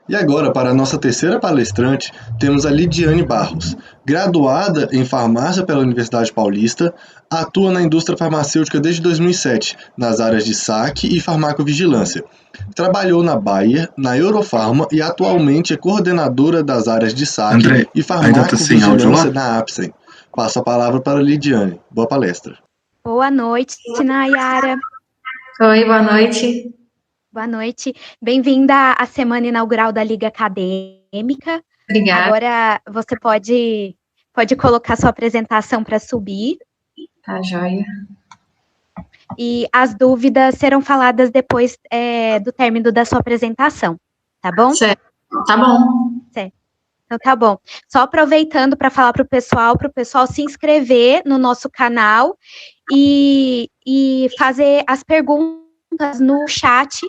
E agora, para a nossa terceira palestrante, temos a Lidiane Barros. Graduada em farmácia pela Universidade Paulista, atua na indústria farmacêutica desde 2007, nas áreas de saque e farmacovigilância. Trabalhou na Bayer, na Eurofarma e atualmente é coordenadora das áreas de saque André, e ainda tá sem áudio farmacovigilância lá? na Apsen. Passo a palavra para a Lidiane. Boa palestra. Boa noite, Nayara. Oi, boa noite. Boa noite. Bem-vinda à semana inaugural da Liga Acadêmica. Obrigada. Agora você pode colocar sua apresentação para subir. Tá, joia. E as dúvidas serão faladas depois do término da sua apresentação, tá bom? Certo, tá bom. Certo. Então tá bom. Só aproveitando para falar para o pessoal se inscrever no nosso canal e fazer as perguntas no chat,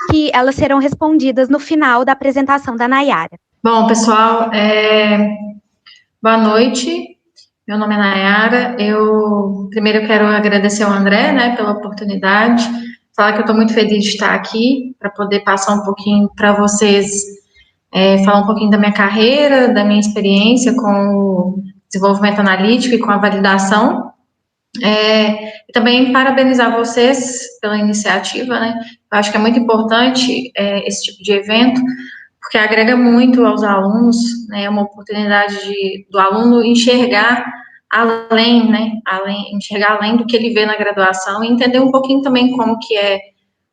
que elas serão respondidas no final da apresentação da Nayara. Bom, pessoal, boa noite. Meu nome é Nayara. Primeiro eu quero agradecer ao André, né, pela oportunidade. Falar que eu estou muito feliz de estar aqui para poder passar um pouquinho para vocês, falar um pouquinho da minha carreira, da minha experiência com o desenvolvimento analítico e com a validação. E também parabenizar vocês pela iniciativa, né? Eu acho que é muito importante esse tipo de evento, porque agrega muito aos alunos, né? É uma oportunidade do aluno enxergar além, né? Enxergar além do que ele vê na graduação e entender um pouquinho também como que é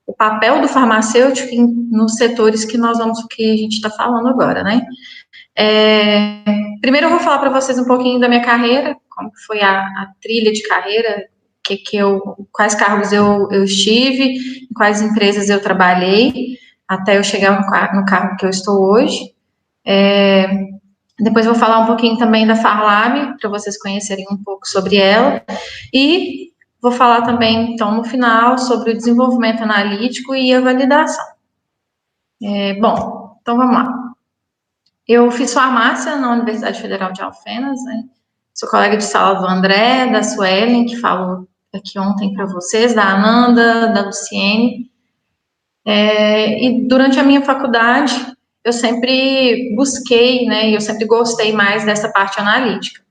o papel do farmacêutico nos setores que a gente está falando agora, né? Primeiro eu vou falar para vocês um pouquinho da minha carreira, como foi a trilha de carreira, quais cargos eu estive, em quais empresas eu trabalhei, até eu chegar no cargo que eu estou hoje. Depois vou falar um pouquinho também da Farlab, para vocês conhecerem um pouco sobre ela, e vou falar também, então, no final, sobre o desenvolvimento analítico e a validação. Bom, então vamos lá. Eu fiz farmácia na Universidade Federal de Alfenas, né? Sou colega de sala do André, da Suelen, que falou aqui ontem para vocês, da Ananda, da Luciene. E durante a minha faculdade, eu sempre busquei, né? Eu sempre gostei mais dessa parte analítica.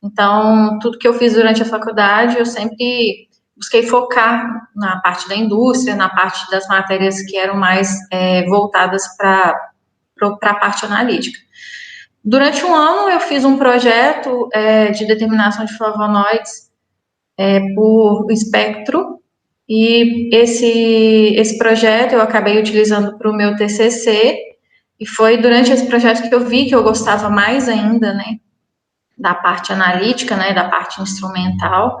Então, tudo que eu fiz durante a faculdade, eu sempre busquei focar na parte da indústria, na parte das matérias que eram mais voltadas para a parte analítica. Durante um ano, eu fiz um projeto de determinação de flavonoides por espectro, e esse projeto eu acabei utilizando para o meu TCC, e foi durante esse projeto que eu vi que eu gostava mais ainda, né, da parte analítica, né, da parte instrumental,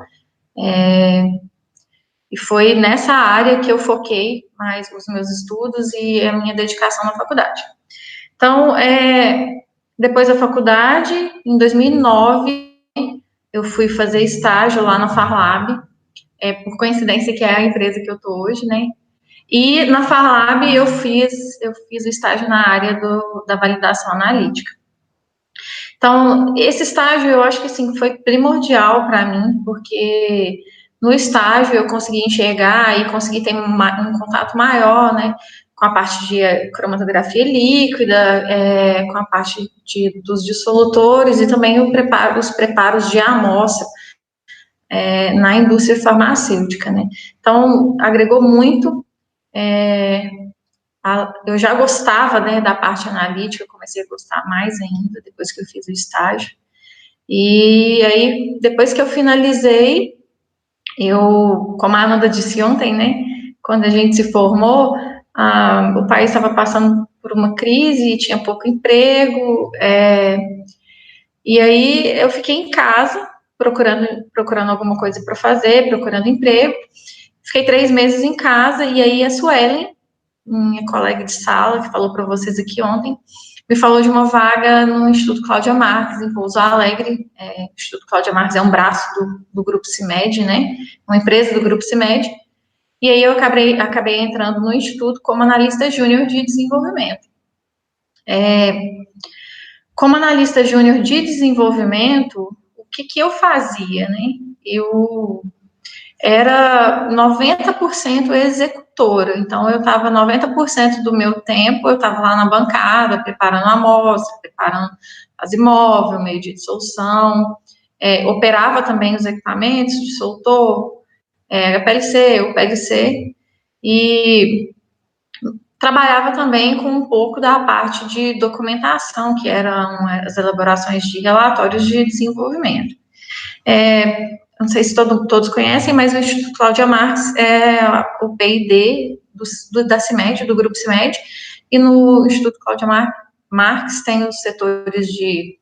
e foi nessa área que eu foquei mais os meus estudos e a minha dedicação na faculdade. Então, depois da faculdade, em 2009, eu fui fazer estágio lá na Farlab, por coincidência que é a empresa que eu estou hoje, né? E na Farlab eu fiz o estágio na área da validação analítica. Então, esse estágio eu acho que assim, foi primordial para mim, porque no estágio eu consegui enxergar e consegui ter um contato maior, né, com a parte de cromatografia líquida, com a parte dos dissolutores e também os preparos de amostra na indústria farmacêutica, né. Então, agregou muito. Eu já gostava, né, da parte analítica, eu comecei a gostar mais ainda depois que eu fiz o estágio. E aí, depois que eu finalizei, como a Ananda disse ontem, né, quando a gente se formou, o país estava passando por uma crise, tinha pouco emprego, e aí eu fiquei em casa, procurando alguma coisa para fazer, procurando emprego. Fiquei 3 meses em casa, e aí a Suelen, minha colega de sala, que falou para vocês aqui ontem, me falou de uma vaga no Instituto Cláudia Marques, em Pouso Alegre. O Instituto Cláudia Marques é um braço do Grupo CIMED, né? Uma empresa do Grupo CIMED. E aí eu acabei entrando no Instituto como analista júnior de desenvolvimento. Como analista júnior de desenvolvimento, o que eu fazia, né? Eu era 90% executora, então eu estava 90% do meu tempo, eu estava lá na bancada, preparando a amostra, preparando as imóveis, meio de dissolução, operava também os equipamentos, dissolutor, PLC, o PLC, e trabalhava também com um pouco da parte de documentação, que eram as elaborações de relatórios de desenvolvimento. Não sei se todos conhecem, mas o Instituto Cláudia Marx é o P&D da CIMED, do Grupo CIMED, e no Instituto Cláudia Marx tem os setores de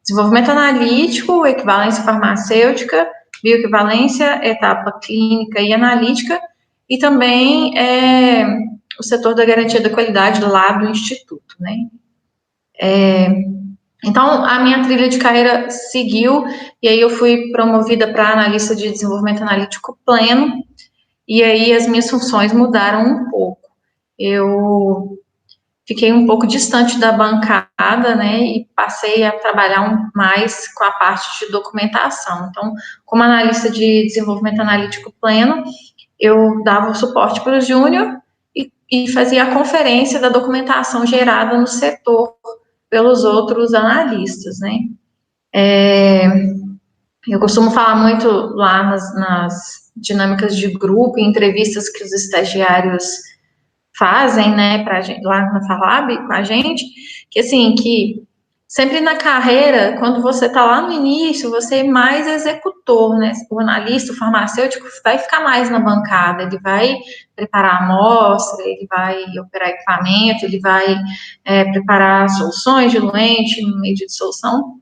desenvolvimento analítico, equivalência farmacêutica, bioequivalência, etapa clínica e analítica, e também o setor da garantia da qualidade do lado do Instituto, né? Então, a minha trilha de carreira seguiu, e aí eu fui promovida para analista de desenvolvimento analítico pleno, e aí as minhas funções mudaram um pouco. Eu fiquei um pouco distante da bancada, né, e passei a trabalhar mais com a parte de documentação. Então, como analista de desenvolvimento analítico pleno, eu dava o suporte para o júnior e fazia a conferência da documentação gerada no setor pelos outros analistas, né. Eu costumo falar muito lá nas dinâmicas de grupo, em entrevistas que os estagiários fazem, né, lá na Farlab com a gente, que assim, que sempre na carreira, quando você está lá no início, você é mais executor, né, o analista, o farmacêutico vai ficar mais na bancada, ele vai preparar a amostra, ele vai operar equipamento, ele vai preparar soluções diluente no meio de dissolução,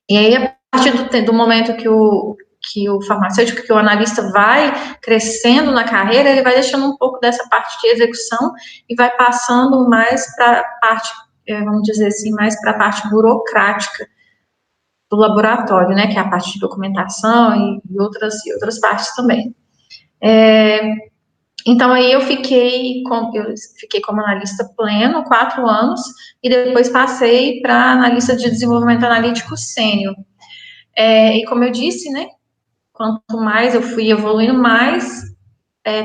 e aí a partir do momento que o farmacêutico, que o analista vai crescendo na carreira, ele vai deixando um pouco dessa parte de execução e vai passando mais para a parte, vamos dizer assim, mais para a parte burocrática do laboratório, né, que é a parte de documentação e outras partes também. Então, aí eu fiquei como analista pleno 4 anos e depois passei para analista de desenvolvimento analítico sênior. E como eu disse, né, quanto mais eu fui evoluindo, mais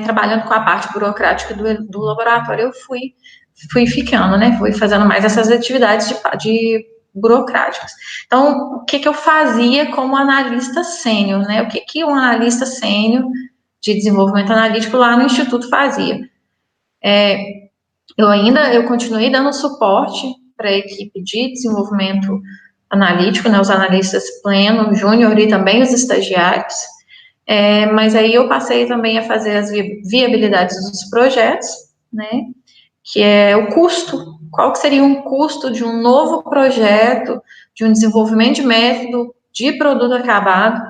trabalhando com a parte burocrática do laboratório, eu fui ficando, né, fui fazendo mais essas atividades de burocráticas. Então, o que eu fazia como analista sênior, né, o que um analista sênior de desenvolvimento analítico lá no Instituto fazia? Eu continuei dando suporte para a equipe de desenvolvimento analítico, né, os analistas pleno, júnior e também os estagiários, mas aí eu passei também a fazer as viabilidades dos projetos, né, que é o custo, qual que seria um custo de um novo projeto, de um desenvolvimento de método, de produto acabado,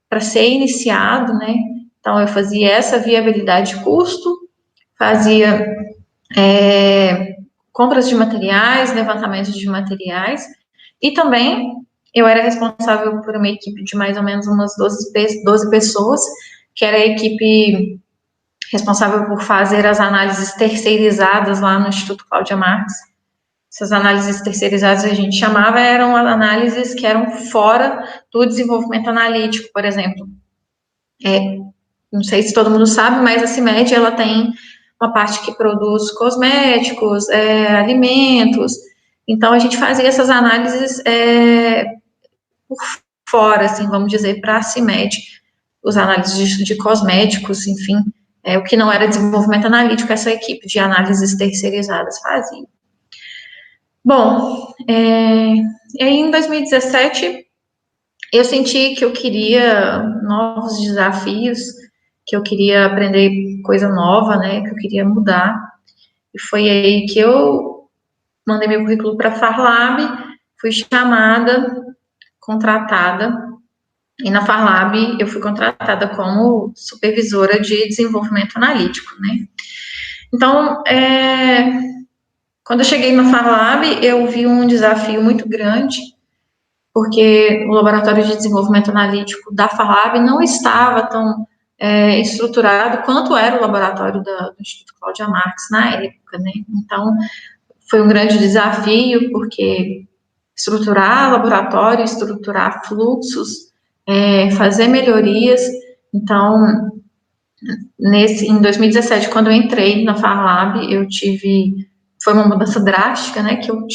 para ser iniciado, né, então eu fazia essa viabilidade de custo, fazia compras de materiais, levantamentos de materiais, e também eu era responsável por uma equipe de mais ou menos umas 12 pessoas, que era a equipe responsável por fazer as análises terceirizadas lá no Instituto Cláudia Marx. Essas análises terceirizadas a gente chamava, eram análises que eram fora do desenvolvimento analítico, por exemplo. Não sei se todo mundo sabe, mas a CIMED, ela tem uma parte que produz cosméticos, alimentos. Então, a gente fazia essas análises por fora, assim, vamos dizer, para a CIMED, os análises de cosméticos, enfim, o que não era desenvolvimento analítico, essa equipe de análises terceirizadas fazia. Bom, e aí em 2017, eu senti que eu queria novos desafios, que eu queria aprender coisa nova, né, que eu queria mudar, e foi aí que eu mandei meu currículo para a Farlab, fui chamada, contratada, e na Farlab eu fui contratada como supervisora de desenvolvimento analítico, né. Então, quando eu cheguei na Farlab, eu vi um desafio muito grande, porque o laboratório de desenvolvimento analítico da Farlab não estava tão estruturado quanto era o laboratório do Instituto Cláudia Marx na época, né? Então, foi um grande desafio, porque estruturar laboratório, estruturar fluxos, fazer melhorias. Então, Em 2017, quando eu entrei na Farlab, foi uma mudança drástica, né, que eu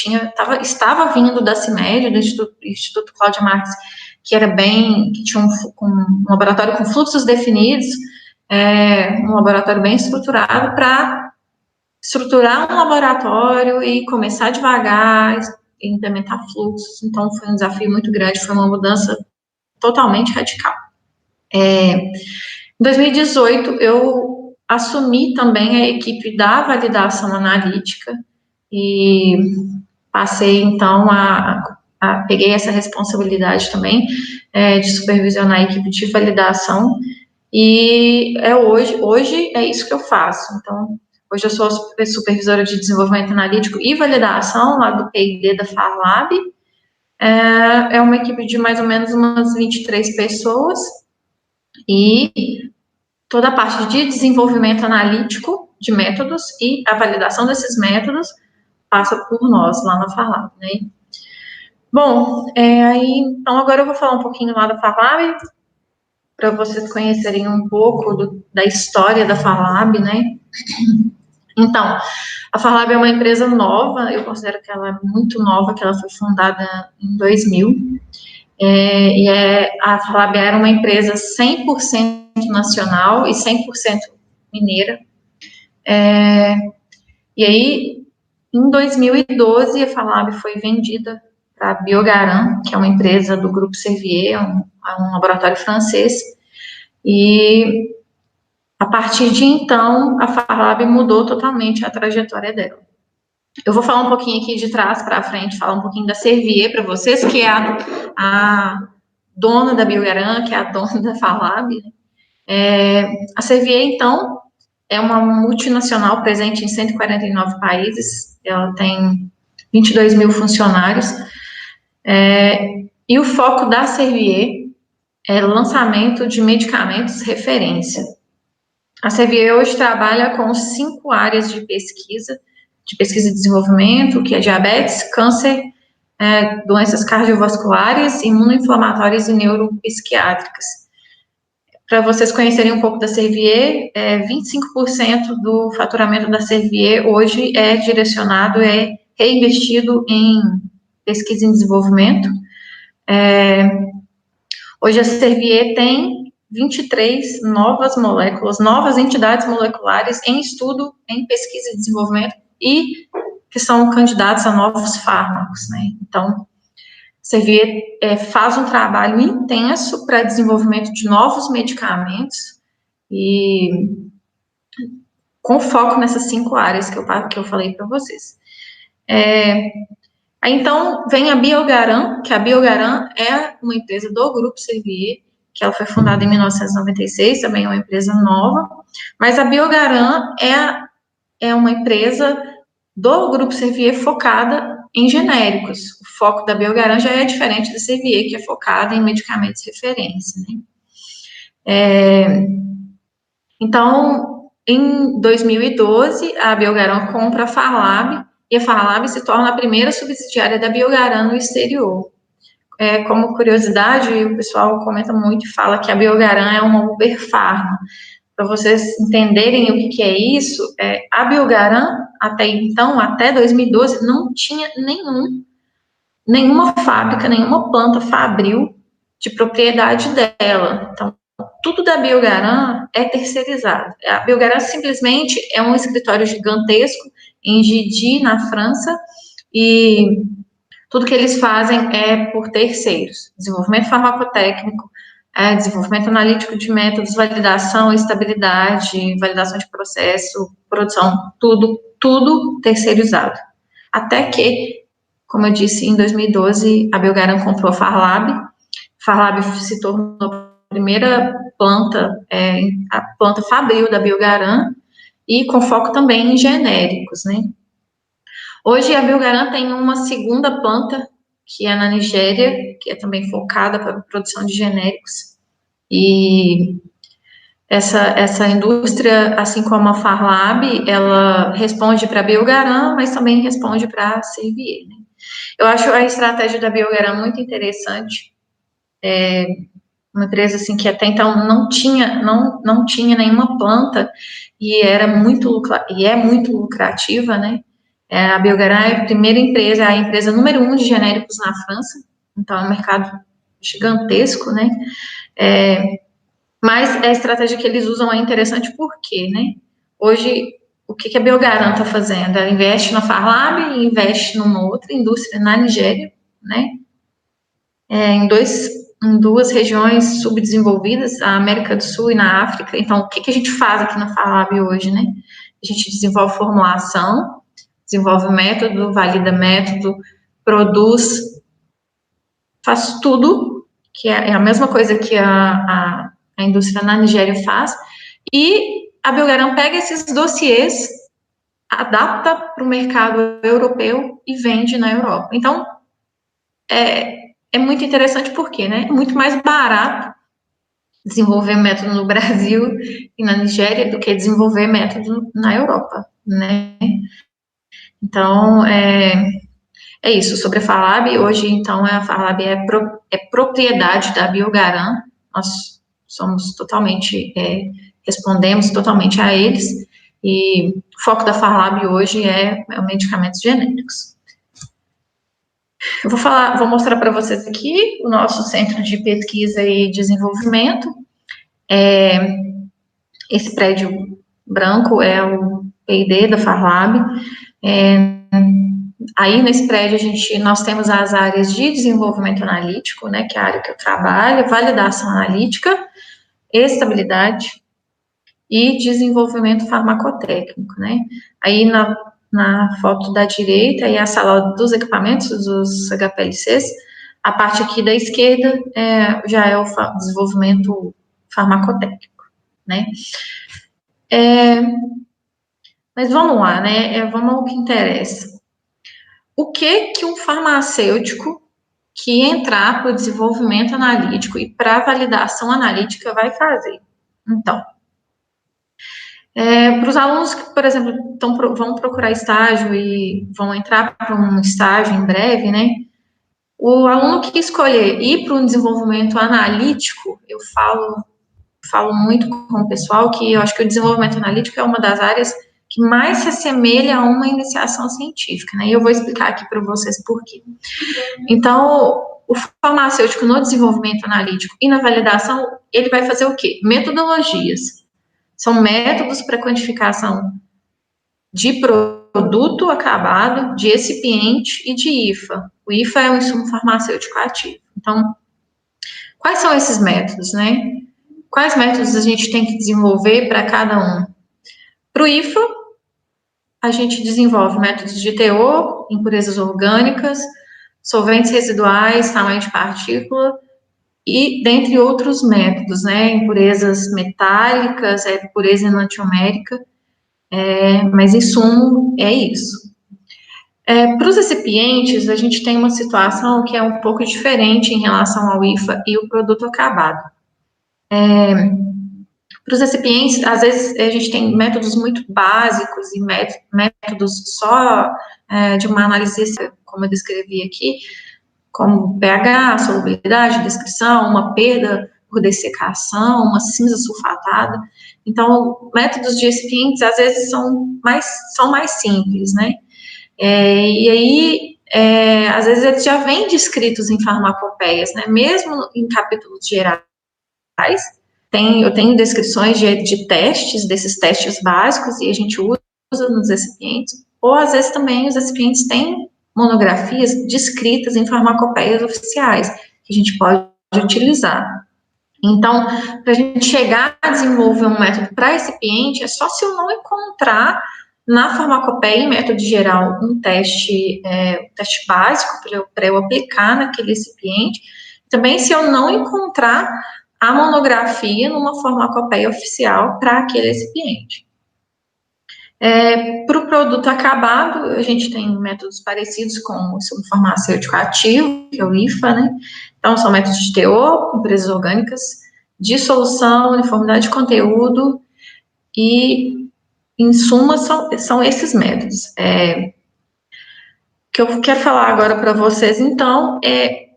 estava vindo da CIMED, do Instituto Cláudia Marques, que tinha um laboratório com fluxos definidos, um laboratório bem estruturado, para estruturar um laboratório e começar devagar, implementar fluxos. Então, foi um desafio muito grande, foi uma mudança totalmente radical. Em 2018, eu assumi também a equipe da validação analítica e passei, então, peguei essa responsabilidade também de supervisionar a equipe de validação, e hoje é isso que eu faço. Então, hoje eu sou supervisora de desenvolvimento analítico e validação lá do P&D da Farlab. É uma equipe de mais ou menos umas 23 pessoas, e toda a parte de desenvolvimento analítico de métodos e a validação desses métodos passa por nós lá na Farlab, né? Bom, então agora eu vou falar um pouquinho lá da Farlab, para vocês conhecerem um pouco da história da Farlab, né? Então, a Farlab é uma empresa nova, eu considero que ela é muito nova, que ela foi fundada em 2000, a Farlab era uma empresa 100% nacional e 100% mineira. E aí, em 2012, a Farlab foi vendida para a Biogaran, que é uma empresa do Grupo Servier, um laboratório francês, e a partir de então, a Farlab mudou totalmente a trajetória dela. Eu vou falar um pouquinho aqui de trás para frente, falar um pouquinho da Servier para vocês, que é a dona da Biogaran, que é a dona da Farlab. A Servier, então, é uma multinacional presente em 149 países, ela tem 22 mil funcionários, e o foco da Servier é o lançamento de medicamentos referência. A Servier hoje trabalha com 5 áreas de pesquisa e desenvolvimento, que é diabetes, câncer, doenças cardiovasculares, imunoinflamatórias e neuropsiquiátricas. Para vocês conhecerem um pouco da Servier, 25% do faturamento da Servier hoje é direcionado, é reinvestido em pesquisa e desenvolvimento. Hoje a Servier tem 23 novas moléculas, novas entidades moleculares em estudo, em pesquisa e desenvolvimento, e que são candidatos a novos fármacos, né? Então, Servier faz um trabalho intenso para desenvolvimento de novos medicamentos e com foco nessas 5 áreas que eu falei para vocês. Aí, então, vem a Biogaran, que a Biogaran é uma empresa do Grupo Servier, que ela foi fundada em 1996, também é uma empresa nova, mas a Biogaran é uma empresa do Grupo Servier focada em genéricos. O foco da Biogaran já é diferente da Servier, que é focada em medicamentos de referência, né? Então, em 2012, a Biogaran compra a Farlab, e a Farlab se torna a primeira subsidiária da Biogaran no exterior. Como curiosidade, o pessoal comenta muito e fala que a Biogaran é uma Uber Pharma. Para vocês entenderem o que é isso, a Biogaran, até então, até 2012, não tinha nenhuma fábrica, nenhuma planta fabril de propriedade dela. Então, tudo da Biogaran é terceirizado. A Biogaran simplesmente é um escritório gigantesco em Gidi, na França, e tudo que eles fazem é por terceiros. Desenvolvimento farmacotécnico, desenvolvimento analítico de métodos, validação, estabilidade, validação de processo, produção, tudo terceirizado. Até que, como eu disse, em 2012, a Biogaran comprou a Farlab. A Farlab se tornou a primeira planta, a planta fabril da Biogaran, e com foco também em genéricos, né? Hoje, a Biogaran tem uma segunda planta, que é na Nigéria, que é também focada para a produção de genéricos. E essa indústria, assim como a Farlab, ela responde para a Biogaran, mas também responde para a Servier, né? Eu acho a estratégia da Biogaran muito interessante. uma empresa assim que até então não tinha nenhuma planta e era muito lucrativa, né? A Biogaran é a primeira empresa, a empresa número 1 de genéricos na França, então é um mercado gigantesco, né? Mas a estratégia que eles usam é interessante porque, né? Hoje, o que a Biogaran está fazendo? Ela investe na Farlab e investe numa outra indústria na Nigéria, né? Em duas regiões subdesenvolvidas, a América do Sul e na África. Então, o que a gente faz aqui na Farlab hoje, né? A gente desenvolve formulação, desenvolve método, valida método, produz, faz tudo, que é a mesma coisa que a indústria na Nigéria faz, e a Biogaran pega esses dossiês, adapta para o mercado europeu e vende na Europa. Então, é muito interessante porque, né, é muito mais barato desenvolver método no Brasil e na Nigéria do que desenvolver método na Europa, né? Então, é isso, sobre a Farlab, hoje, então, a Farlab é propriedade da Biogaran, nós somos totalmente, respondemos totalmente a eles, e o foco da Farlab hoje é medicamentos genéricos. Eu vou mostrar para vocês aqui o nosso centro de pesquisa e desenvolvimento. Esse prédio branco é o P&D da Farlab. Aí, nesse prédio, nós temos as áreas de desenvolvimento analítico, né, que é a área que eu trabalho, validação analítica, estabilidade e desenvolvimento farmacotécnico, né. Aí, na foto da direita, é a sala dos equipamentos, dos HPLCs. A parte aqui da esquerda já é o desenvolvimento farmacotécnico, né. Mas vamos lá, né, vamos ao que interessa. O que um farmacêutico que entrar para o desenvolvimento analítico e para a validação analítica vai fazer? Então, para os alunos que, por exemplo, vão procurar estágio e vão entrar para um estágio em breve, né? O aluno que escolher ir para um desenvolvimento analítico, eu falo muito com o pessoal que eu acho que o desenvolvimento analítico é uma das áreas que mais se assemelha a uma iniciação científica, né? E eu vou explicar aqui para vocês por quê. Então, o farmacêutico no desenvolvimento analítico e na validação, ele vai fazer o quê? Metodologias. São métodos para quantificação de produto acabado, de excipiente e de IFA. O IFA é um insumo farmacêutico ativo. Então, quais são esses métodos, né? Quais métodos a gente tem que desenvolver para cada um? Para o IFA, a gente desenvolve métodos de teor, impurezas orgânicas, solventes residuais, tamanho de partícula, e dentre outros métodos, né, impurezas metálicas, pureza enantiomérica, mas em sumo é isso. Para os recipientes, a gente tem uma situação que é um pouco diferente em relação ao IFA e o produto acabado. Para os recipientes, às vezes a gente tem métodos muito básicos e métodos só de uma análise, como eu descrevi aqui, como pH, solubilidade, descrição, uma perda por dessecação, uma cinza sulfatada. Então, métodos de recipientes, às vezes, são mais simples, né? E aí, às vezes, eles já vêm descritos em farmacopeias, né? Mesmo em capítulos gerais, eu tenho descrições de testes, desses testes básicos, e a gente usa nos recipientes, ou às vezes também os recipientes têm monografias descritas em farmacopeias oficiais, que a gente pode utilizar. Então, para a gente chegar a desenvolver um método para recipiente, é só se eu não encontrar na farmacopeia, em método geral, um teste básico para eu aplicar naquele recipiente. Também se eu não encontrar a monografia numa farmacopeia oficial para aquele recipiente. Para o produto acabado, a gente tem métodos parecidos com o insumo farmacêutico ativo, que é o IFA, né? Então, são métodos de teor, impurezas orgânicas, dissolução, uniformidade de conteúdo e, em suma, são esses métodos. O que eu quero falar agora para vocês, então, é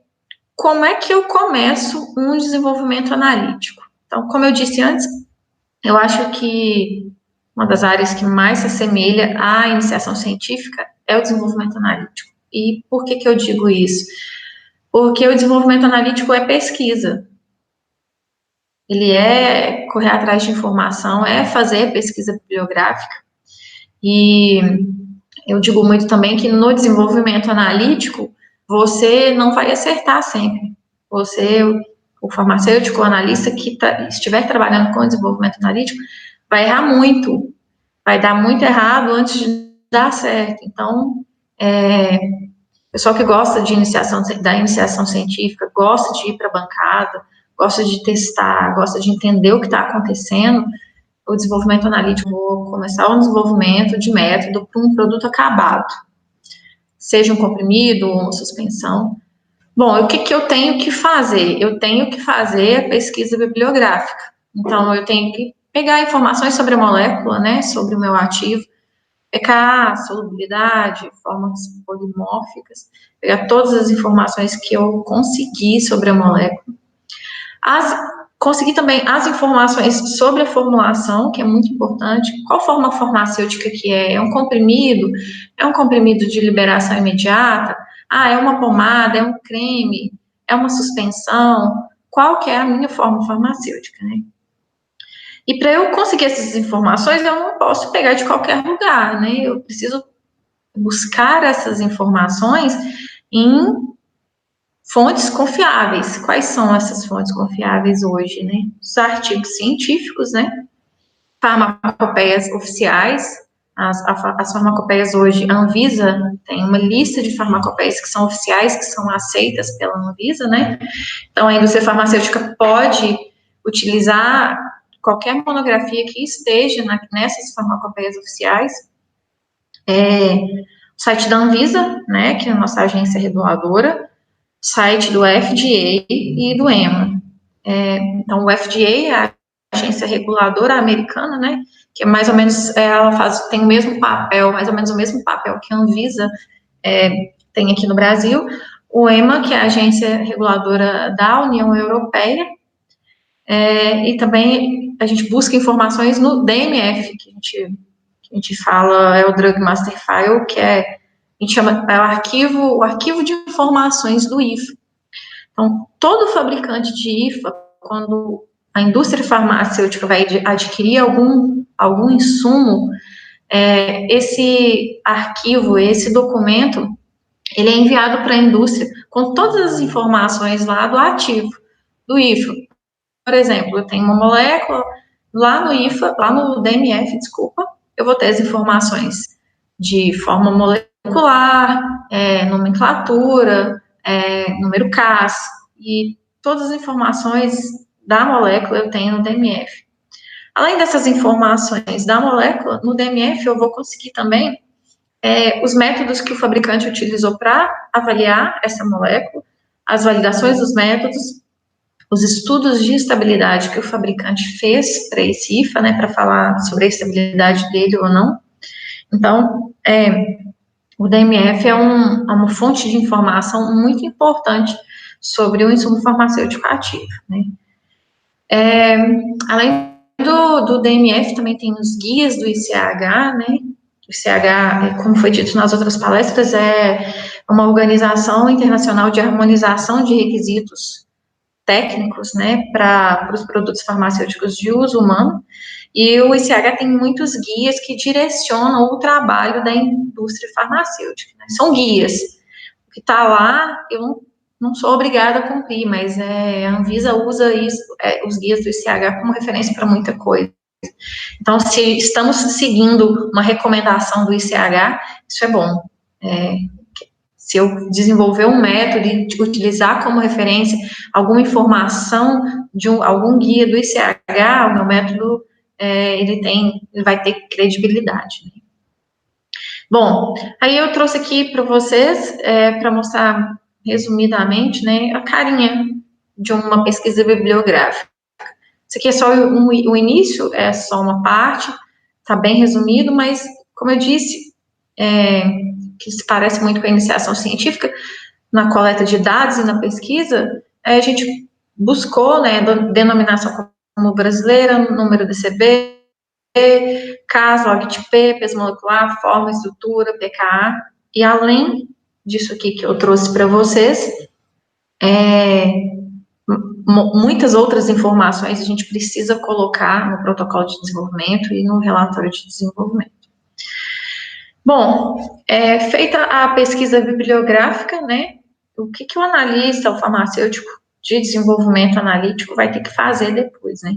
como é que eu começo um desenvolvimento analítico? Então, como eu disse antes, eu acho que uma das áreas que mais se assemelha à iniciação científica é o desenvolvimento analítico. E por que eu digo isso? Porque o desenvolvimento analítico é pesquisa. Ele é correr atrás de informação, é fazer pesquisa bibliográfica. E eu digo muito também que no desenvolvimento analítico, você não vai acertar sempre. Você, o farmacêutico, o analista que estiver trabalhando com desenvolvimento analítico, vai errar muito, vai dar muito errado antes de dar certo. Então, pessoal que gosta da iniciação científica, gosta de ir para a bancada, gosta de testar, gosta de entender o que está acontecendo, o desenvolvimento analítico, vou começar o desenvolvimento de método para um produto acabado, seja um comprimido ou uma suspensão. Bom, o que eu tenho que fazer? Eu tenho que fazer a pesquisa bibliográfica. Então, eu tenho que pegar informações sobre a molécula, né, sobre o meu ativo, pKa, solubilidade, formas polimórficas, pegar todas as informações que eu conseguir sobre a molécula. Conseguir também as informações sobre a formulação, que é muito importante. Qual forma farmacêutica que é? É um comprimido? É um comprimido de liberação imediata? É uma pomada? É um creme? É uma suspensão? Qual que é a minha forma farmacêutica, né? E para eu conseguir essas informações, eu não posso pegar de qualquer lugar, né? Eu preciso buscar essas informações em fontes confiáveis. Quais são essas fontes confiáveis hoje, né? Os artigos científicos, né? Farmacopeias oficiais. As farmacopeias hoje, a Anvisa tem uma lista de farmacopeias que são oficiais, que são aceitas pela Anvisa, né? Então, a indústria farmacêutica pode utilizar qualquer monografia que esteja nessas farmacopeias oficiais. O site da Anvisa, né, que é a nossa agência reguladora, site do FDA e do EMA. Então, o FDA é a agência reguladora americana, né, que é mais ou menos, ela tem o mesmo papel, mais ou menos o mesmo papel que a Anvisa tem aqui no Brasil. O EMA, que é a agência reguladora da União Europeia, e também a gente busca informações no DMF, que a gente fala, é o Drug Master File, que a gente chama, o arquivo de informações do IFA. Então, todo fabricante de IFA, quando a indústria farmacêutica vai adquirir algum insumo, esse arquivo, esse documento, ele é enviado para a indústria com todas as informações lá do ativo, do IFA. Por exemplo, eu tenho uma molécula lá no IFA, lá no DMF, desculpa, eu vou ter as informações de forma molecular, nomenclatura, número CAS, e todas as informações da molécula eu tenho no DMF. Além dessas informações da molécula, no DMF eu vou conseguir também os métodos que o fabricante utilizou para avaliar essa molécula, as validações dos métodos, os estudos de estabilidade que o fabricante fez para esse IFA, né, para falar sobre a estabilidade dele ou não. Então, o DMF é uma fonte de informação muito importante sobre o insumo farmacêutico ativo, né. Além do DMF, também tem os guias do ICH, né. O ICH, como foi dito nas outras palestras, é uma organização internacional de harmonização de requisitos técnicos, né, para os produtos farmacêuticos de uso humano, e o ICH tem muitos guias que direcionam o trabalho da indústria farmacêutica, né? São guias. O que está lá, eu não sou obrigada a cumprir, mas a Anvisa usa isso, os guias do ICH como referência para muita coisa. Então, se estamos seguindo uma recomendação do ICH, isso é bom. Se eu desenvolver um método e utilizar como referência alguma informação de algum guia do ICH, o meu método, ele vai ter credibilidade. Né? Bom, aí eu trouxe aqui para vocês, para mostrar resumidamente, né, a carinha de uma pesquisa bibliográfica. Isso aqui é só o início, é só uma parte, está bem resumido, mas, como eu disse, que se parece muito com a iniciação científica, na coleta de dados e na pesquisa, a gente buscou, né, denominação como brasileira, número DCB, CAS, LogTP, peso molecular, forma, estrutura, pKa, e além disso aqui que eu trouxe para vocês, muitas outras informações a gente precisa colocar no protocolo de desenvolvimento e no relatório de desenvolvimento. Bom, feita a pesquisa bibliográfica, né, o que o analista, o farmacêutico de desenvolvimento analítico vai ter que fazer depois, né?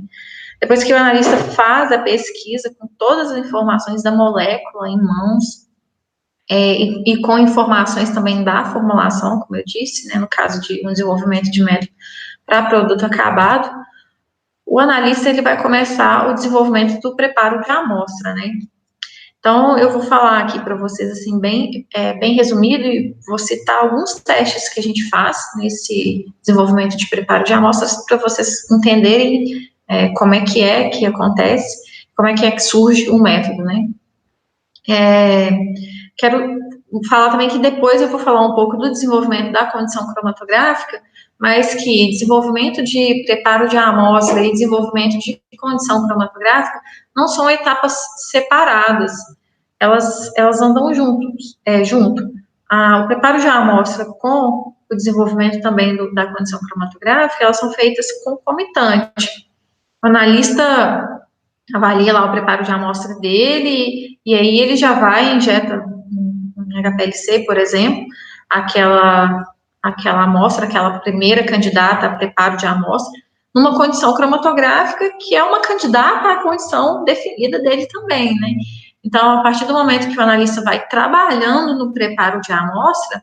Depois que o analista faz a pesquisa com todas as informações da molécula em mãos, e com informações também da formulação, como eu disse, né, no caso de um desenvolvimento de método para produto acabado, o analista ele vai começar o desenvolvimento do preparo de amostra, né? Então, eu vou falar aqui para vocês, assim, bem resumido, e vou citar alguns testes que a gente faz nesse desenvolvimento de preparo de amostras, para vocês entenderem como é que acontece, como é que surge o método, né? Quero falar também que depois eu vou falar um pouco do desenvolvimento da condição cromatográfica, mas que desenvolvimento de preparo de amostra e desenvolvimento de condição cromatográfica não são etapas separadas, elas andam junto. O preparo de amostra com o desenvolvimento também da condição cromatográfica, elas são feitas concomitante. O analista avalia lá o preparo de amostra dele, e aí ele já vai e injeta em HPLC, por exemplo, aquela amostra, aquela primeira candidata a preparo de amostra, numa condição cromatográfica que é uma candidata à condição definida dele também, né? Então, a partir do momento que o analista vai trabalhando no preparo de amostra,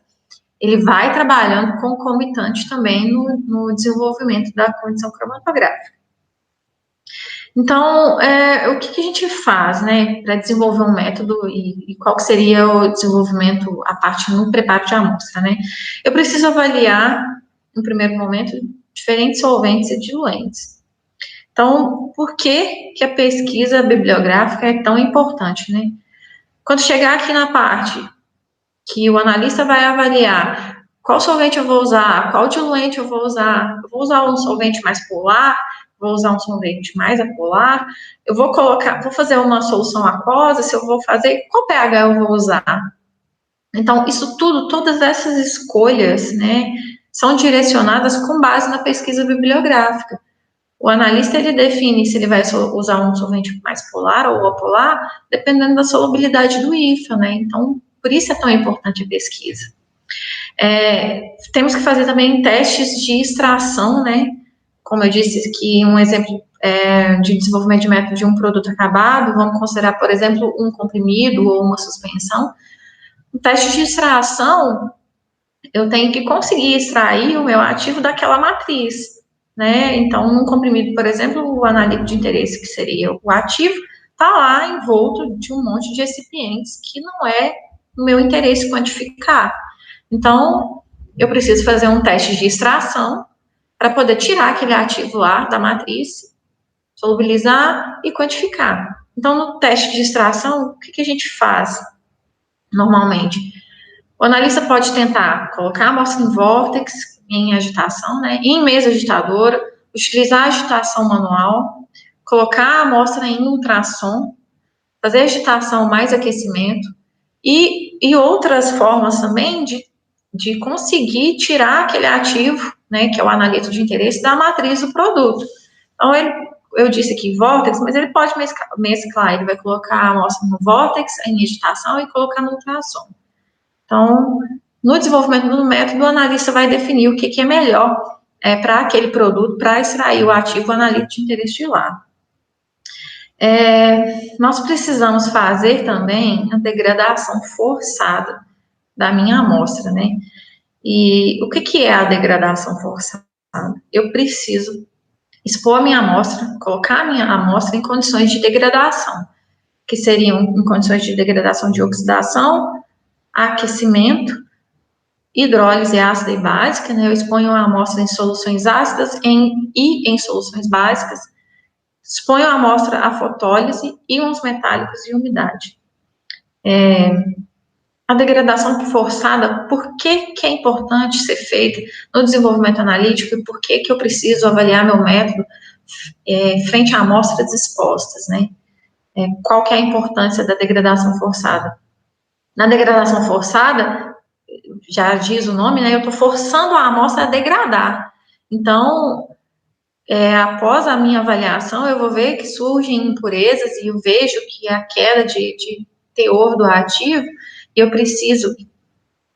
ele vai trabalhando concomitante também no desenvolvimento da condição cromatográfica. Então, o que a gente faz, né, para desenvolver um método e qual que seria o desenvolvimento, a parte no preparo de amostra, né? Eu preciso avaliar, no primeiro momento, diferentes solventes e diluentes. Então, por que a pesquisa bibliográfica é tão importante, né? Quando chegar aqui na parte que o analista vai avaliar qual solvente eu vou usar, qual diluente eu vou usar um solvente mais polar, vou usar um solvente mais apolar, eu vou fazer uma solução aquosa, se eu vou fazer, qual pH eu vou usar? Então, isso tudo, todas essas escolhas, né, são direcionadas com base na pesquisa bibliográfica. O analista, ele define se ele vai usar um solvente mais polar ou apolar, dependendo da solubilidade do IFA, né, então, por isso é tão importante a pesquisa. Temos que fazer também testes de extração, né, como eu disse, que um exemplo de desenvolvimento de método de um produto acabado, vamos considerar, por exemplo, um comprimido ou uma suspensão. No teste de extração, eu tenho que conseguir extrair o meu ativo daquela matriz, né? Então, num comprimido, por exemplo, o analítico de interesse, que seria o ativo, está lá envolto de um monte de recipientes que não é do meu interesse quantificar. Então, eu preciso fazer um teste de extração para poder tirar aquele ativo lá da matriz, solubilizar e quantificar. Então, no teste de extração, o que a gente faz normalmente? O analista pode tentar colocar a amostra em vórtex, em agitação, né, em mesa agitadora, utilizar a agitação manual, colocar a amostra em ultrassom, fazer agitação mais aquecimento, e outras formas também de conseguir tirar aquele ativo, né, que é o analítico de interesse, da matriz do produto. Então, eu disse aqui vórtex, mas ele pode mesclar, ele vai colocar a amostra no vórtex, em agitação, e colocar no ultrassom. Então, no desenvolvimento do método, o analista vai definir o que é melhor para aquele produto, para extrair o ativo analítico de interesse de lá. Nós precisamos fazer também a degradação forçada da minha amostra, né? E o que é a degradação forçada? Eu preciso expor a minha amostra, colocar a minha amostra em condições de degradação, que seriam em condições de degradação de oxidação, aquecimento, hidrólise ácida e básica, né? Eu exponho a amostra em soluções ácidas e em soluções básicas, exponho a amostra à fotólise, íons metálicos e umidade. a degradação forçada, por que é importante ser feita no desenvolvimento analítico e por que eu preciso avaliar meu método frente a amostras expostas, né? Qual que é a importância da degradação forçada? Na degradação forçada, já diz o nome, né? Eu estou forçando a amostra a degradar. Então, após a minha avaliação, eu vou ver que surgem impurezas e eu vejo que a queda de teor do ativo, eu preciso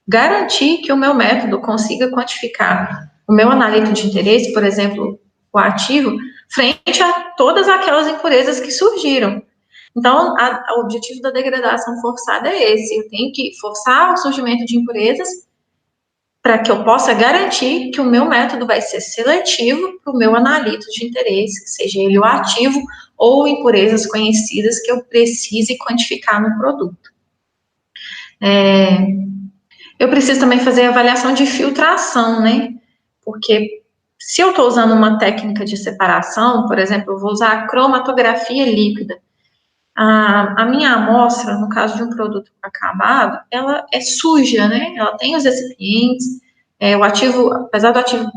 garantir que o meu método consiga quantificar o meu analito de interesse, por exemplo, o ativo, frente a todas aquelas impurezas que surgiram. Então, o objetivo da degradação forçada é esse, eu tenho que forçar o surgimento de impurezas para que eu possa garantir que o meu método vai ser seletivo para o meu analito de interesse, seja ele o ativo ou impurezas conhecidas que eu precise quantificar no produto. Eu preciso também fazer avaliação de filtração, né? Porque se eu estou usando uma técnica de separação, por exemplo, eu vou usar a cromatografia líquida. A minha amostra, no caso de um produto acabado, ela é suja, né? Ela tem os recipientes, o ativo, apesar do ativo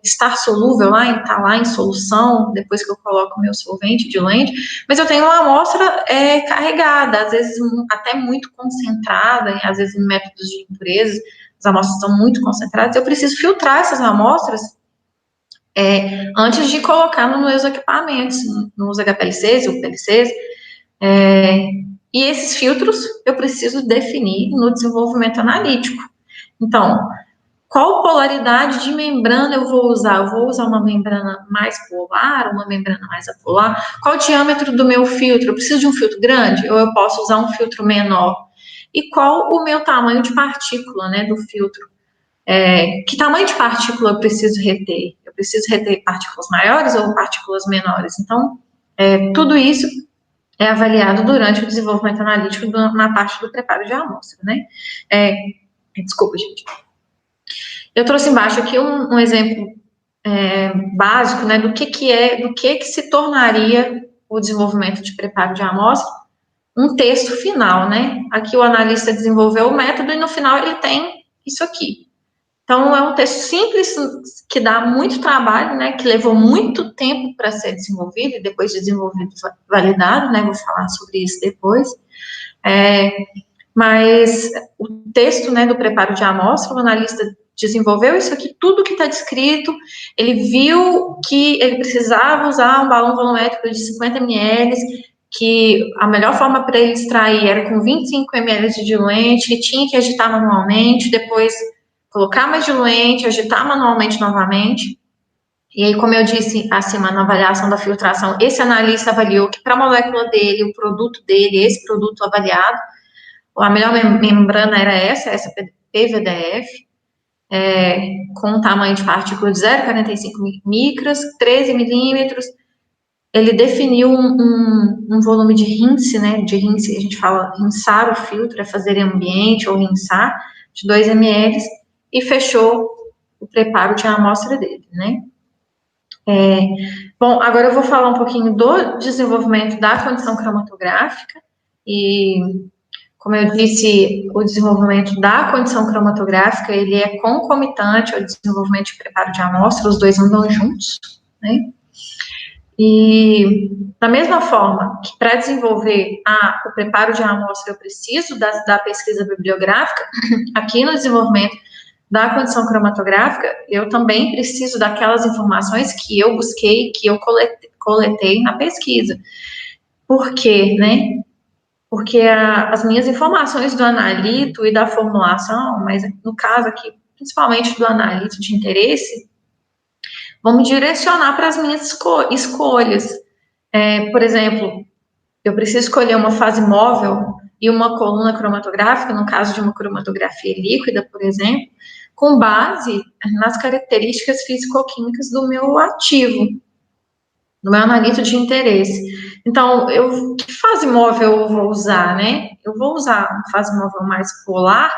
estar solúvel lá, estar lá em solução, depois que eu coloco o meu solvente diluente, mas eu tenho uma amostra carregada, às vezes até muito concentrada, às vezes em métodos de impurezas, as amostras estão muito concentradas, eu preciso filtrar essas amostras antes de colocar nos meus equipamentos, nos HPLCs ou PLCs, e esses filtros eu preciso definir no desenvolvimento analítico. Então, qual polaridade de membrana eu vou usar? Eu vou usar uma membrana mais polar, uma membrana mais apolar? Qual o diâmetro do meu filtro? Eu preciso de um filtro grande ou eu posso usar um filtro menor? E qual o meu tamanho de partícula, né, do filtro? Que tamanho de partícula eu preciso reter? Eu preciso reter partículas maiores ou partículas menores? Então, tudo isso é avaliado durante o desenvolvimento analítico na parte do preparo de amostra, né? Desculpa, gente. Eu trouxe embaixo aqui um exemplo básico, né, do que se tornaria o desenvolvimento de preparo de amostra, um texto final, né? Aqui o analista desenvolveu o método e no final ele tem isso aqui. Então, é um texto simples, que dá muito trabalho, né, que levou muito tempo para ser desenvolvido, e depois de desenvolvido, validado, né, vou falar sobre isso depois. Mas o texto, né, do preparo de amostra, o analista desenvolveu isso aqui, tudo que está descrito, ele viu que ele precisava usar um balão volumétrico de 50 ml, que a melhor forma para ele extrair era com 25 ml de diluente, ele tinha que agitar manualmente, depois colocar mais diluente, agitar manualmente novamente. E aí, como eu disse acima na avaliação da filtração, esse analista avaliou que para a molécula dele, o produto dele, esse produto avaliado, a melhor membrana era essa PVDF, com um tamanho de partícula de 0,45 micras, 13 milímetros. Ele definiu um volume de rinse, né? De rinse, a gente fala rinçar o filtro, fazer em ambiente ou rinçar, de 2 ml, e fechou o preparo de amostra dele, né? Bom, agora eu vou falar um pouquinho do desenvolvimento da condição cromatográfica e, como eu disse, o desenvolvimento da condição cromatográfica, ele é concomitante ao desenvolvimento de preparo de amostra, os dois andam juntos, né? E, da mesma forma que para desenvolver o preparo de amostra eu preciso da pesquisa bibliográfica, aqui no desenvolvimento da condição cromatográfica, eu também preciso daquelas informações que eu busquei, que eu coletei na pesquisa. Por quê, né? Porque as minhas informações do analito e da formulação, mas no caso aqui, principalmente do analito de interesse, vão me direcionar para as minhas escolhas. Por exemplo, eu preciso escolher uma fase móvel e uma coluna cromatográfica, no caso de uma cromatografia líquida, por exemplo, com base nas características físico-químicas do meu ativo, do meu analito de interesse. Então, que fase móvel eu vou usar, né? Eu vou usar uma fase móvel mais polar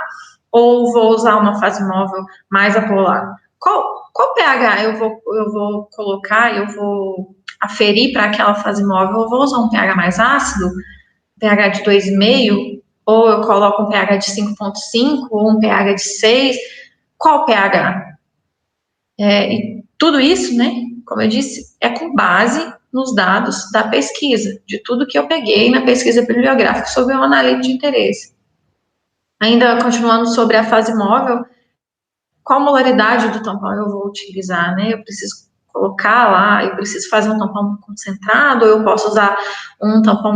ou vou usar uma fase móvel mais apolar? Qual pH eu vou colocar, eu vou aferir para aquela fase móvel? Eu vou usar um pH mais ácido, pH de 2,5, ou eu coloco um pH de 5,5 ou um pH de 6, qual pH? E tudo isso, né, como eu disse, é com base nos dados da pesquisa, de tudo que eu peguei na pesquisa bibliográfica sobre o analítico de interesse. Ainda continuando sobre a fase móvel, qual molaridade do tampão eu vou utilizar, né? Eu preciso colocar lá, eu preciso fazer um tampão concentrado, ou eu posso usar um tampão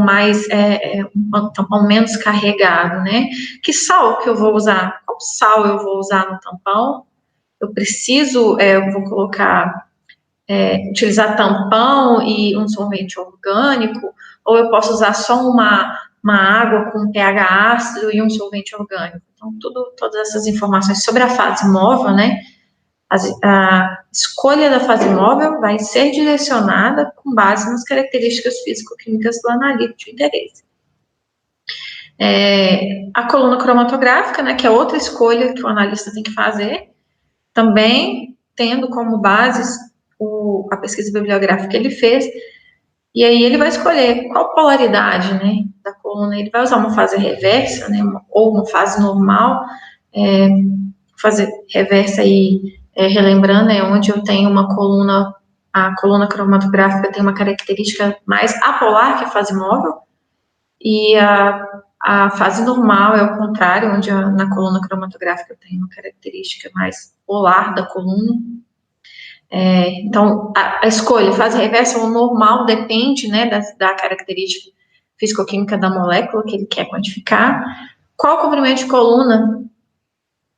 um tampão menos carregado, né? Que sal que eu vou usar? Qual sal eu vou usar no tampão? Eu preciso, eu vou colocar, utilizar tampão e um solvente orgânico, ou eu posso usar só uma água com pH ácido e um solvente orgânico. Então, todas essas informações sobre a fase móvel, né? A escolha da fase móvel vai ser direcionada com base nas características físico-químicas do analítico de interesse. A coluna cromatográfica, né, que é outra escolha que o analista tem que fazer, também tendo como bases a pesquisa bibliográfica que ele fez, e aí ele vai escolher qual polaridade, né, da coluna. Ele vai usar uma fase reversa, né, ou uma fase normal. Fase reversa aí, relembrando, é onde eu tenho uma coluna, a coluna cromatográfica tem uma característica mais apolar que a fase móvel, e a fase normal é o contrário, onde na coluna cromatográfica eu tenho uma característica mais polar da coluna. Então, a escolha, fase reversa ou normal, depende, né, da característica físico-química da molécula que ele quer quantificar. Qual comprimento de coluna?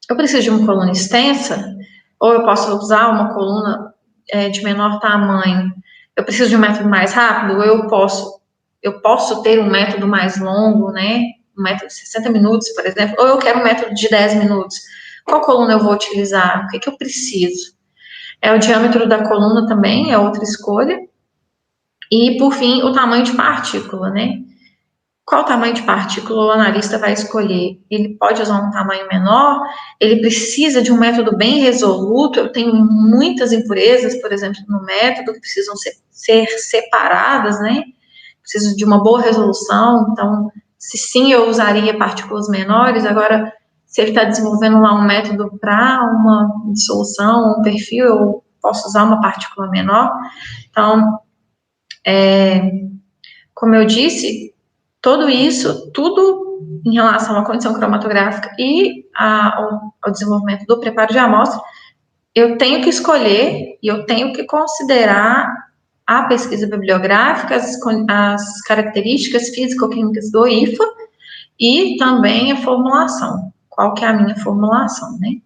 Eu preciso de uma coluna extensa, ou eu posso usar uma coluna de menor tamanho? Eu preciso de um método mais rápido, ou eu posso ter um método mais longo, né, um método de 60 minutos, por exemplo, ou eu quero um método de 10 minutos. Qual coluna eu vou utilizar? O que eu preciso? O diâmetro da coluna também é outra escolha. E, por fim, o tamanho de partícula, né? Qual tamanho de partícula o analista vai escolher? Ele pode usar um tamanho menor? Ele precisa de um método bem resoluto? Eu tenho muitas impurezas, por exemplo, no método, que precisam ser separadas, né? Preciso de uma boa resolução. Então, se sim, eu usaria partículas menores. Agora, se ele está desenvolvendo lá um método para uma dissolução, um perfil, eu posso usar uma partícula menor. Então, como eu disse, tudo em relação à condição cromatográfica e ao desenvolvimento do preparo de amostra, eu tenho que escolher e eu tenho que considerar a pesquisa bibliográfica, as características físico-químicas do IFA e também a formulação. Qual que é a minha formulação, né?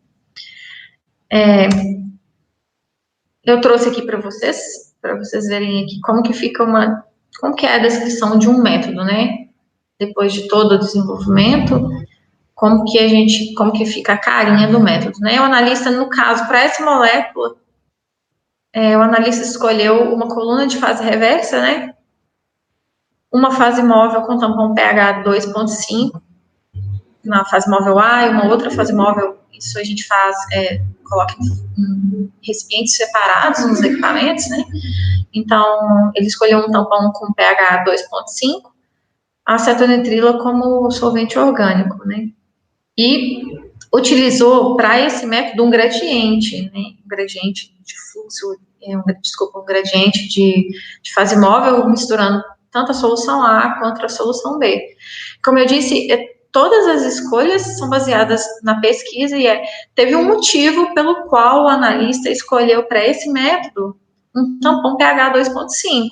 Eu trouxe aqui para vocês verem aqui como que é a descrição de um método, né? Depois de todo o desenvolvimento, como que fica a carinha do método, né? O analista, no caso, para essa molécula, o analista escolheu uma coluna de fase reversa, né? Uma fase móvel com tampão pH 2,5, uma fase móvel A e uma outra fase móvel, isso a gente coloca em recipientes separados nos equipamentos, né? Então, ele escolheu um tampão com pH 2,5, a acetonitrila como solvente orgânico, né? E utilizou para esse método um gradiente, né? Um gradiente de fluxo, um gradiente de fase móvel, misturando tanto a solução A quanto a solução B. Como eu disse, todas as escolhas são baseadas na pesquisa e teve um motivo pelo qual o analista escolheu para esse método um tampão pH 2,5.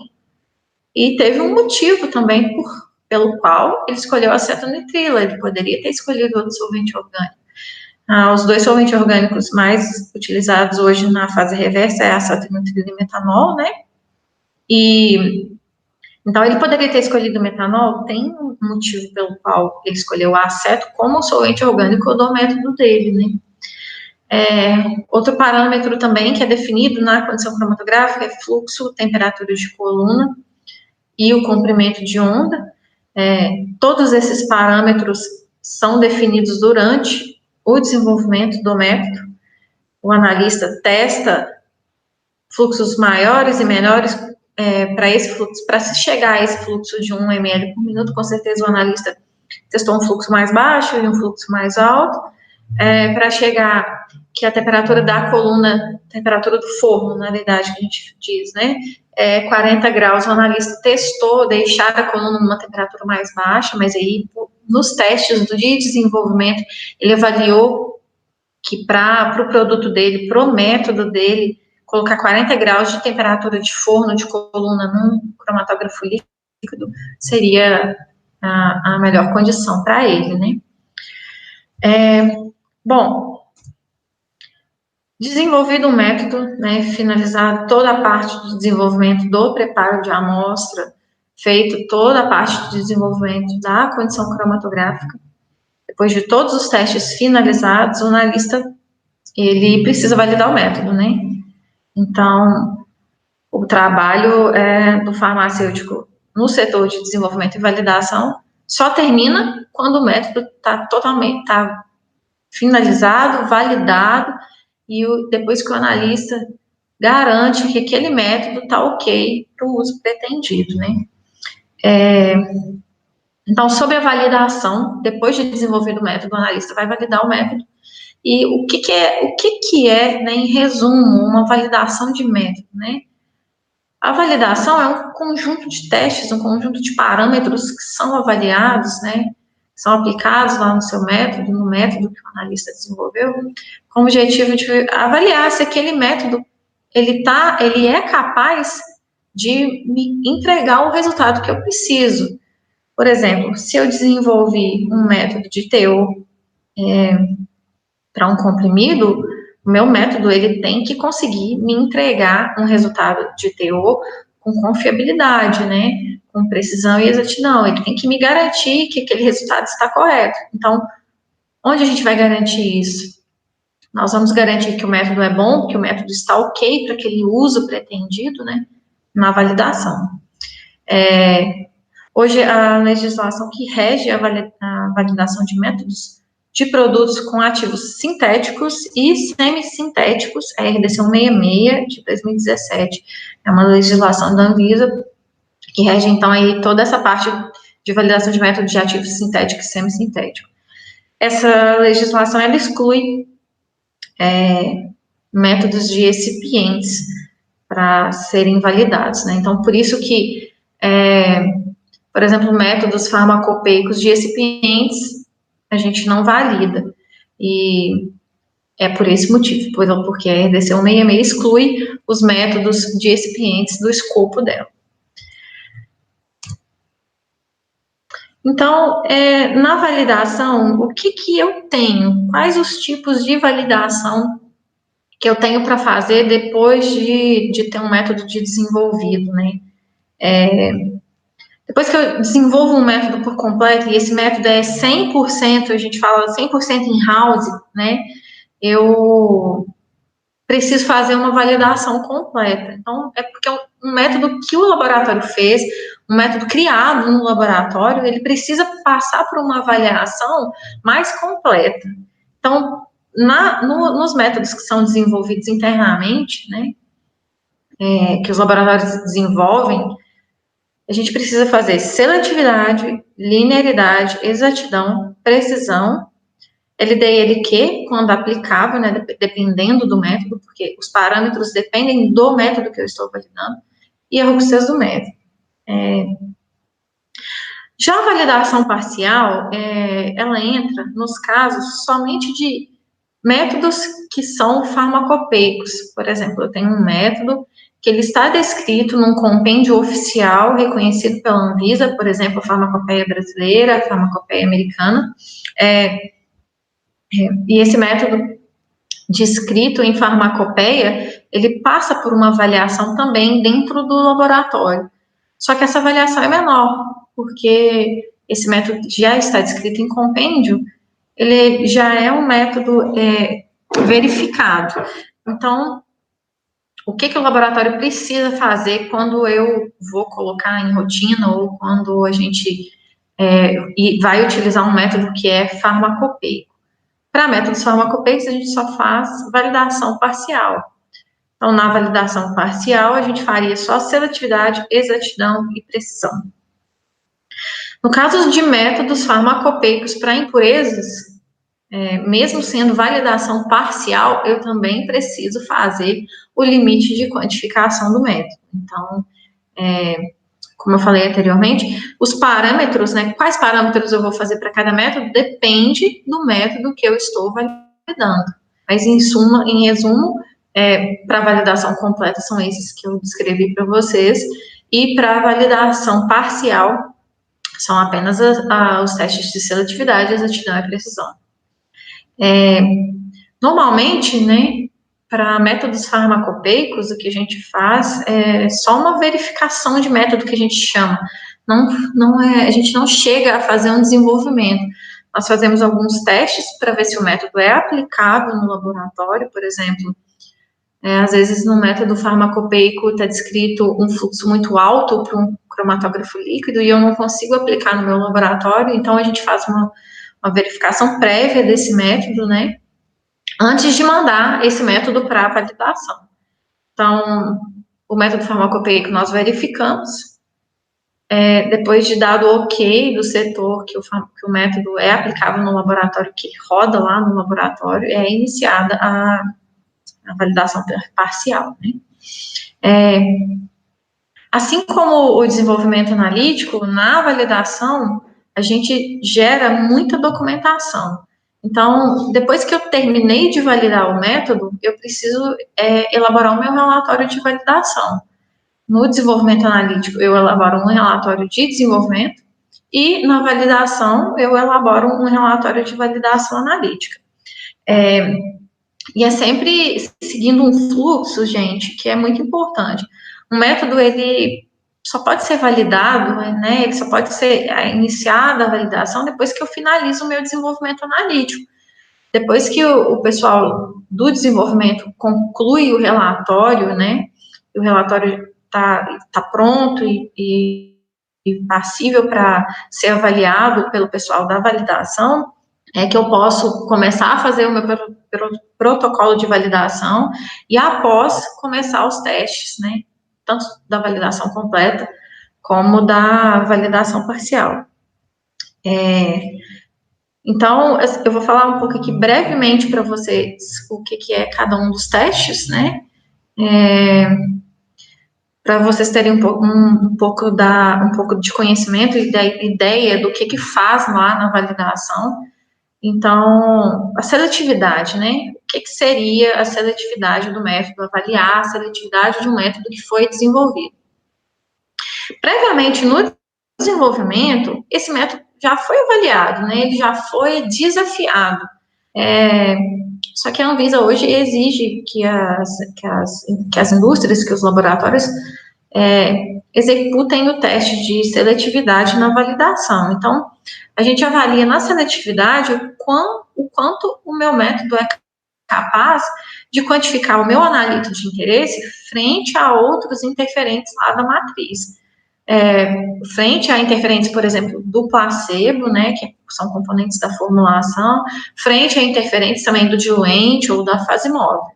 E teve um motivo também pelo qual ele escolheu a acetonitrila. Ele poderia ter escolhido outro solvente orgânico. Os dois solventes orgânicos mais utilizados hoje na fase reversa é a acetonitrila e metanol, né? Então, ele poderia ter escolhido o metanol. Tem um motivo pelo qual ele escolheu a aceto como solvente orgânico do método dele, né? Outro parâmetro também que é definido na condição cromatográfica é fluxo, temperatura de coluna e o comprimento de onda. Todos esses parâmetros são definidos durante o desenvolvimento do método. O analista testa fluxos maiores e menores para esse fluxo, para se chegar a esse fluxo de 1 ml por minuto. Com certeza o analista testou um fluxo mais baixo e um fluxo mais alto, para chegar que a temperatura da coluna, temperatura do forno, na verdade, que a gente diz, né, 40 graus, o analista testou deixar a coluna numa temperatura mais baixa, mas aí, nos testes de desenvolvimento, ele avaliou que para o produto dele, para o método dele, colocar 40 graus de temperatura de forno de coluna num cromatógrafo líquido seria a melhor condição para ele, né? Bom, desenvolvido o método, né, finalizar toda a parte do desenvolvimento do preparo de amostra, feito toda a parte de desenvolvimento da condição cromatográfica, depois de todos os testes finalizados, o analista, ele precisa validar o método, né? Então, o trabalho do farmacêutico no setor de desenvolvimento e validação só termina quando o método está totalmente finalizado, validado, e depois que o analista garante que aquele método está ok para o uso pretendido, né? Então, sobre a validação, depois de desenvolver o método, o analista vai validar o método. E o que é, né, em resumo, uma validação de método, né? A validação é um conjunto de testes, um conjunto de parâmetros que são avaliados, né, são aplicados lá no seu método, no método que o analista desenvolveu, com o objetivo de avaliar se aquele método ele é capaz de me entregar o resultado que eu preciso. Por exemplo, se eu desenvolvi um método de teor para um comprimido, o meu método ele tem que conseguir me entregar um resultado de teor com confiabilidade, né? Com precisão e exatidão. Ele tem que me garantir que aquele resultado está correto. Então, onde a gente vai garantir isso? Nós vamos garantir que o método é bom, que o método está ok para aquele uso pretendido, né? Na validação. Hoje, a legislação que rege a validação de métodos de produtos com ativos sintéticos e semissintéticos, a RDC 166 de 2017. É uma legislação da Anvisa que rege, então, aí toda essa parte de validação de métodos de ativos sintéticos e semissintéticos. Essa legislação, ela exclui métodos de excipientes para serem validados, né? Então, por isso que, por exemplo, métodos farmacopeicos de excipientes, a gente não valida. E é por esse motivo, porque a RDC 166 exclui os métodos de excipientes do escopo dela. Então, na validação, o que eu tenho? Quais os tipos de validação que eu tenho para fazer depois de ter um método de desenvolvido, né? Depois que eu desenvolvo um método por completo, e esse método é 100%, a gente fala 100% in-house, né? Eu preciso fazer uma validação completa. Então, é porque um método que o laboratório fez, um método criado no laboratório, ele precisa passar por uma avaliação mais completa. Então, nos métodos que são desenvolvidos internamente, né, que os laboratórios desenvolvem, a gente precisa fazer seletividade, linearidade, exatidão, precisão, LD e LQ, quando aplicável, né, dependendo do método, porque os parâmetros dependem do método que eu estou validando, e a robustez do método. Já a validação parcial, ela entra nos casos somente de métodos que são farmacopeicos. Por exemplo, eu tenho um método que ele está descrito num compêndio oficial reconhecido pela Anvisa, por exemplo, a farmacopeia brasileira, a farmacopeia americana, e esse método descrito em farmacopeia, ele passa por uma avaliação também dentro do laboratório. Só que essa avaliação é menor, porque esse método já está descrito em compêndio, ele já é um método verificado. Então, o que o laboratório precisa fazer quando eu vou colocar em rotina ou quando a gente vai utilizar um método que é farmacopeico? Para métodos farmacopeicos, a gente só faz validação parcial. Então, na validação parcial, a gente faria só seletividade, exatidão e precisão. No caso de métodos farmacopeicos para impurezas, mesmo sendo validação parcial, eu também preciso fazer o limite de quantificação do método. Então, como eu falei anteriormente, os parâmetros, né, quais parâmetros eu vou fazer para cada método, depende do método que eu estou validando. Mas, em resumo, para validação completa são esses que eu descrevi para vocês, e para validação parcial são apenas os testes de seletividade, exatidão e precisão. Normalmente, né, para métodos farmacopeicos, o que a gente faz é só uma verificação de método, que a gente chama. A gente não chega a fazer um desenvolvimento. Nós fazemos alguns testes para ver se o método é aplicável no laboratório, por exemplo. Às vezes, no método farmacopeico está descrito um fluxo muito alto para um cromatógrafo líquido e eu não consigo aplicar no meu laboratório, então a gente faz uma verificação prévia desse método, né, antes de mandar esse método para validação. Então, o método farmacopeico nós verificamos, depois de dado o ok do setor que o método é aplicável no laboratório, que roda lá no laboratório, é iniciada a validação parcial, né? Assim como o desenvolvimento analítico, na validação, a gente gera muita documentação. Então, depois que eu terminei de validar o método, eu preciso elaborar o meu relatório de validação. No desenvolvimento analítico, eu elaboro um relatório de desenvolvimento e, na validação, eu elaboro um relatório de validação analítica. E é sempre seguindo um fluxo, gente, que é muito importante. O método, ele só pode ser validado, né, ele só pode ser iniciada a validação depois que eu finalizo o meu desenvolvimento analítico. Depois que o pessoal do desenvolvimento conclui o relatório, né, o relatório está pronto e passível para ser avaliado pelo pessoal da validação, é que eu posso começar a fazer o meu protocolo de validação e, após, começar os testes, né, tanto da validação completa como da validação parcial. Então, eu vou falar um pouco aqui brevemente para vocês o que é cada um dos testes, né, para vocês terem um pouco de conhecimento e da ideia do que faz lá na validação. Então, a seletividade, né? O que seria a seletividade do método? Avaliar a seletividade de um método que foi desenvolvido. Previamente, no desenvolvimento, esse método já foi avaliado, né? Ele já foi desafiado. Só que a Anvisa hoje exige que as indústrias, que os laboratórios executem o teste de seletividade na validação. Então, a gente avalia na seletividade o quanto o meu método é capaz de quantificar o meu analito de interesse frente a outros interferentes lá da matriz. Frente a interferentes, por exemplo, do placebo, né, que são componentes da formulação, frente a interferentes também do diluente ou da fase móvel.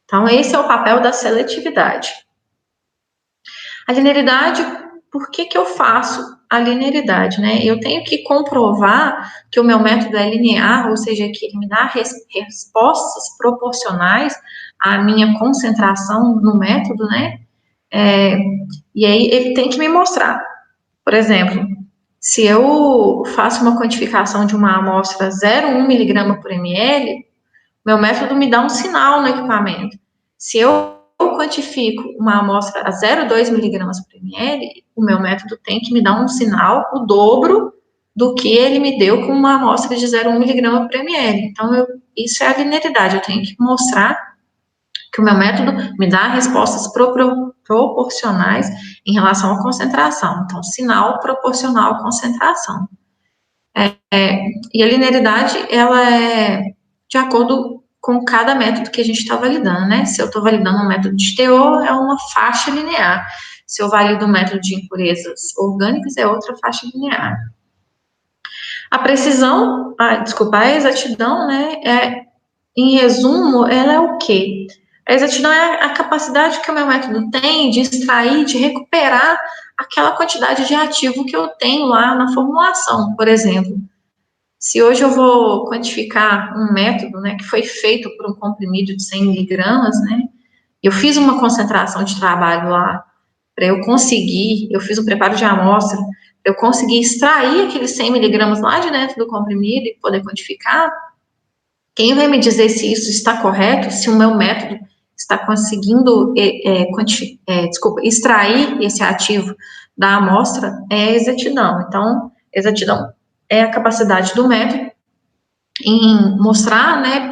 Então, esse é o papel da seletividade. A linearidade, por que eu faço a linearidade, né? Eu tenho que comprovar que o meu método é linear, ou seja, que ele me dá respostas proporcionais à minha concentração no método, né? E aí ele tem que me mostrar. Por exemplo, se eu faço uma quantificação de uma amostra 0,1 miligrama por ml, meu método me dá um sinal no equipamento. Se eu quantifico uma amostra a 0,2 miligramas por ml, o meu método tem que me dar um sinal, o dobro do que ele me deu com uma amostra de 0,1 miligrama por ml. Então, isso é a linearidade. Eu tenho que mostrar que o meu método me dá respostas proporcionais em relação à concentração. Então, sinal proporcional à concentração. E a linearidade, ela é de acordo com cada método que a gente está validando, né? Se eu estou validando um método de teor, é uma faixa linear. Se eu valido um método de impurezas orgânicas, é outra faixa linear. A precisão, a exatidão, né? Em resumo, ela é o quê? A exatidão é a capacidade que o meu método tem de extrair, de recuperar aquela quantidade de ativo que eu tenho lá na formulação. Por exemplo, se hoje eu vou quantificar um método, né, que foi feito por um comprimido de 100 miligramas, né, eu fiz uma concentração de trabalho lá para eu conseguir, eu fiz um preparo de amostra, eu consegui extrair aqueles 100 miligramas lá de dentro do comprimido e poder quantificar. Quem vai me dizer se isso está correto, se o meu método está conseguindo extrair esse ativo da amostra, é a exatidão. Então, exatidão é a capacidade do método em mostrar, né,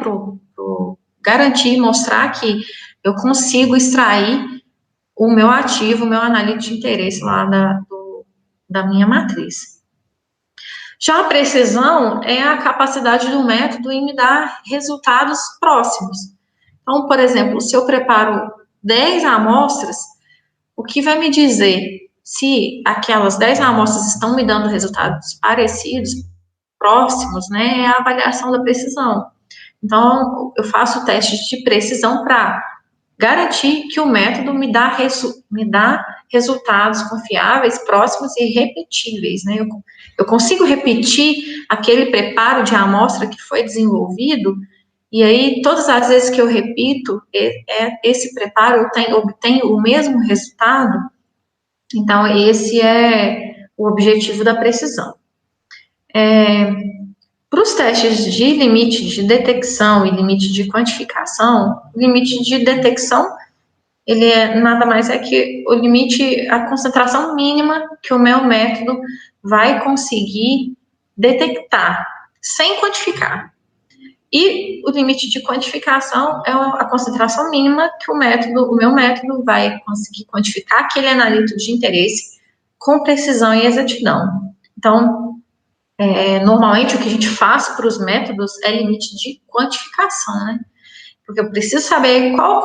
garantir, mostrar que eu consigo extrair o meu ativo, o meu analítico de interesse lá da minha matriz. Já a precisão é a capacidade do método em me dar resultados próximos. Então, por exemplo, se eu preparo 10 amostras, o que vai me dizer se aquelas 10 amostras estão me dando resultados parecidos, próximos, né, é a avaliação da precisão. Então, eu faço testes de precisão para garantir que o método me dá resultados confiáveis, próximos e repetíveis, né? Eu consigo repetir aquele preparo de amostra que foi desenvolvido, e aí, todas as vezes que eu repito esse preparo, eu obtenho o mesmo resultado. Então, esse é o objetivo da precisão. Para os testes de limite de detecção e limite de quantificação, o limite de detecção, ele nada mais é que o limite, a concentração mínima que o meu método vai conseguir detectar, sem quantificar. E o limite de quantificação é a concentração mínima que o meu método vai conseguir quantificar aquele analítico de interesse com precisão e exatidão. Então, normalmente o que a gente faz para os métodos é limite de quantificação, né? Porque eu preciso saber qual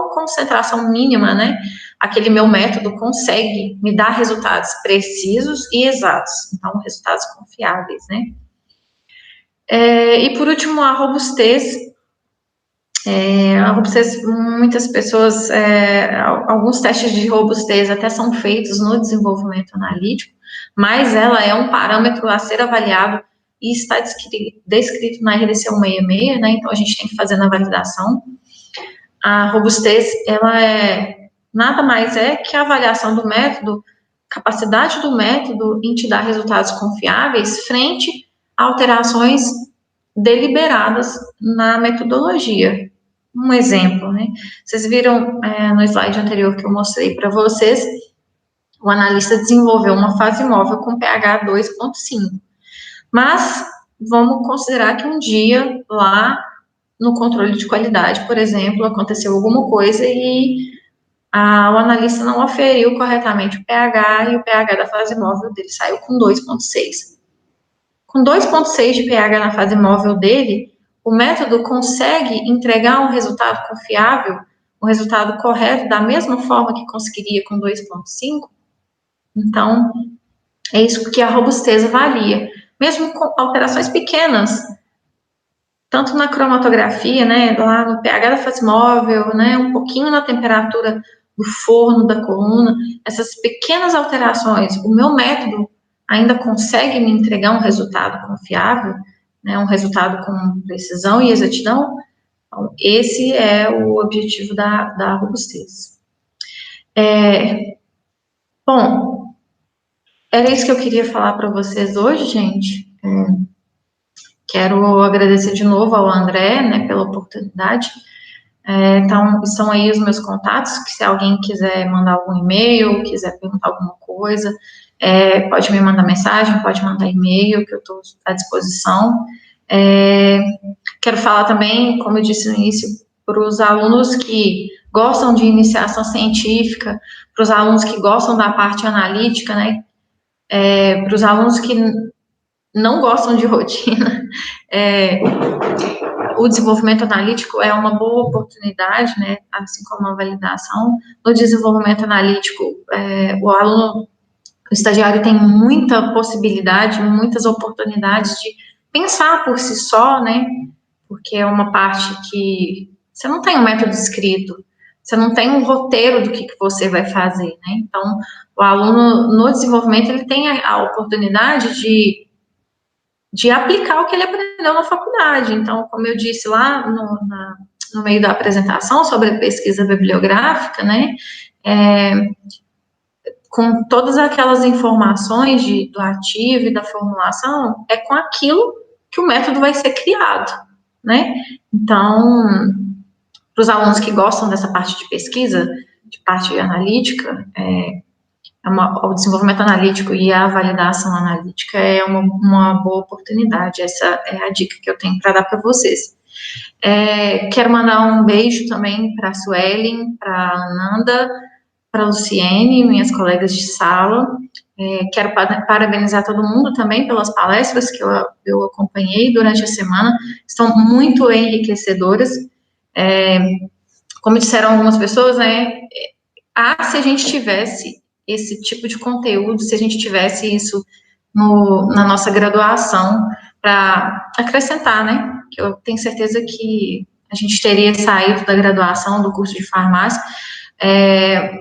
concentração mínima, né, aquele meu método consegue me dar resultados precisos e exatos, então resultados confiáveis, né? E por último, a robustez. Muitas pessoas, alguns testes de robustez até são feitos no desenvolvimento analítico, mas ela é um parâmetro a ser avaliado e está descrito na RDC 166, né, então a gente tem que fazer na validação. A robustez, ela nada mais é que a avaliação do método, capacidade do método em te dar resultados confiáveis frente a alterações deliberadas na metodologia. Um exemplo, né? Vocês viram no slide anterior que eu mostrei para vocês, o analista desenvolveu uma fase móvel com pH 2,5. Mas vamos considerar que um dia lá no controle de qualidade, por exemplo, aconteceu alguma coisa e o analista não aferiu corretamente o pH e o pH da fase móvel dele saiu com 2,6. Com 2,6 de pH na fase móvel dele, o método consegue entregar um resultado confiável, um resultado correto, da mesma forma que conseguiria com 2,5? Então, é isso que a robustez avalia. Mesmo com alterações pequenas, tanto na cromatografia, né, lá no pH da fase móvel, né, um pouquinho na temperatura do forno da coluna, essas pequenas alterações, o meu método ainda consegue me entregar um resultado confiável, né, um resultado com precisão e exatidão. Então, esse é o objetivo da robustez. Bom, era isso que eu queria falar para vocês hoje, gente. Quero agradecer de novo ao André, né, pela oportunidade. Então, estão aí os meus contatos, que se alguém quiser mandar algum e-mail, quiser perguntar alguma coisa, pode me mandar mensagem, pode mandar e-mail, que eu estou à disposição. Quero falar também, como eu disse no início, para os alunos que gostam de iniciação científica, para os alunos que gostam da parte analítica, né, para os alunos que não gostam de rotina, o desenvolvimento analítico é uma boa oportunidade, né, assim como a validação. No desenvolvimento analítico, o estagiário tem muita possibilidade, muitas oportunidades de pensar por si só, né, porque é uma parte que você não tem um método escrito, você não tem um roteiro do que você vai fazer, né? Então, o aluno, no desenvolvimento, ele tem a oportunidade de aplicar o que ele aprendeu na faculdade. Então, como eu disse lá no meio da apresentação sobre a pesquisa bibliográfica, né, com todas aquelas informações do ativo e da formulação, é com aquilo que o método vai ser criado, né? Então, para os alunos que gostam dessa parte de pesquisa, de parte analítica, o desenvolvimento analítico e a validação analítica é uma boa oportunidade. Essa é a dica que eu tenho para dar para vocês. Quero mandar um beijo também para a Suelen, para a Ananda, para a Luciene, minhas colegas de sala. Quero parabenizar todo mundo também pelas palestras que eu acompanhei durante a semana. Estão muito enriquecedoras. Como disseram algumas pessoas, né? Se a gente tivesse esse tipo de conteúdo, se a gente tivesse isso na nossa graduação, para acrescentar, né? Que eu tenho certeza que a gente teria saído da graduação, do curso de farmácia,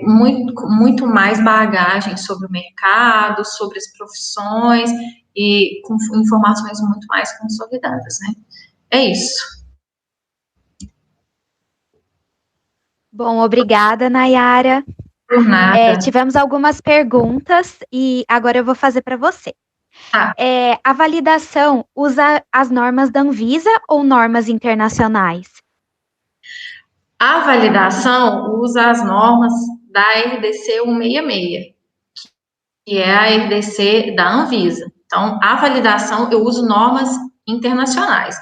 muito mais bagagem sobre o mercado, sobre as profissões, e com informações muito mais consolidadas, né? É isso. Bom, obrigada, Nayara. Por nada. Tivemos algumas perguntas e agora eu vou fazer para você. A validação usa as normas da Anvisa ou normas internacionais? A validação usa as normas da RDC 166, que é a RDC da Anvisa. Então, a validação, eu uso normas internacionais.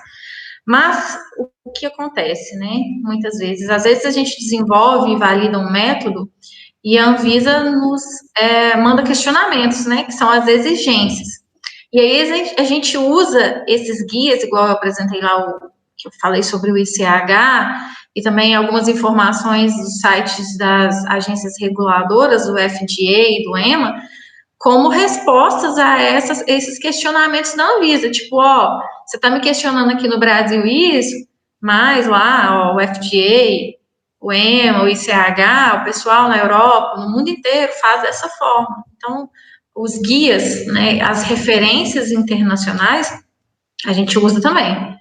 Mas, o que acontece, né? Muitas vezes, às vezes a gente desenvolve e valida um método e a Anvisa nos manda questionamentos, né? Que são as exigências. E aí a gente usa esses guias, igual eu apresentei lá, que eu falei sobre o ICH, e também algumas informações dos sites das agências reguladoras, do FDA e do EMA, como respostas a esses questionamentos da Anvisa. Tipo, você está me questionando aqui no Brasil isso, mas lá, o FDA, o EMA, o ICH, o pessoal na Europa, no mundo inteiro faz dessa forma. Então, os guias, né, as referências internacionais, a gente usa também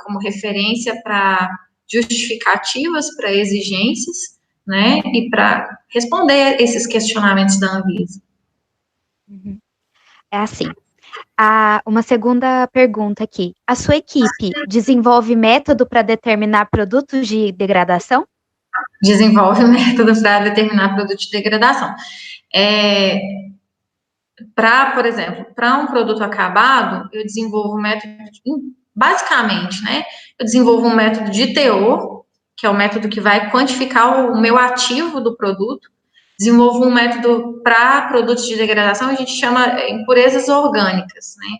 como referência para justificativas, para exigências, né, e para responder esses questionamentos da Anvisa. É assim. Uma segunda pergunta aqui. A sua equipe desenvolve método para determinar produtos de degradação? Desenvolve método para determinar produto de degradação. Por exemplo, para um produto acabado, eu desenvolvo um método, basicamente, né? Eu desenvolvo um método de teor, que é o método que vai quantificar o meu ativo do produto. Desenvolvo um método para produtos de degradação, a gente chama impurezas orgânicas, né?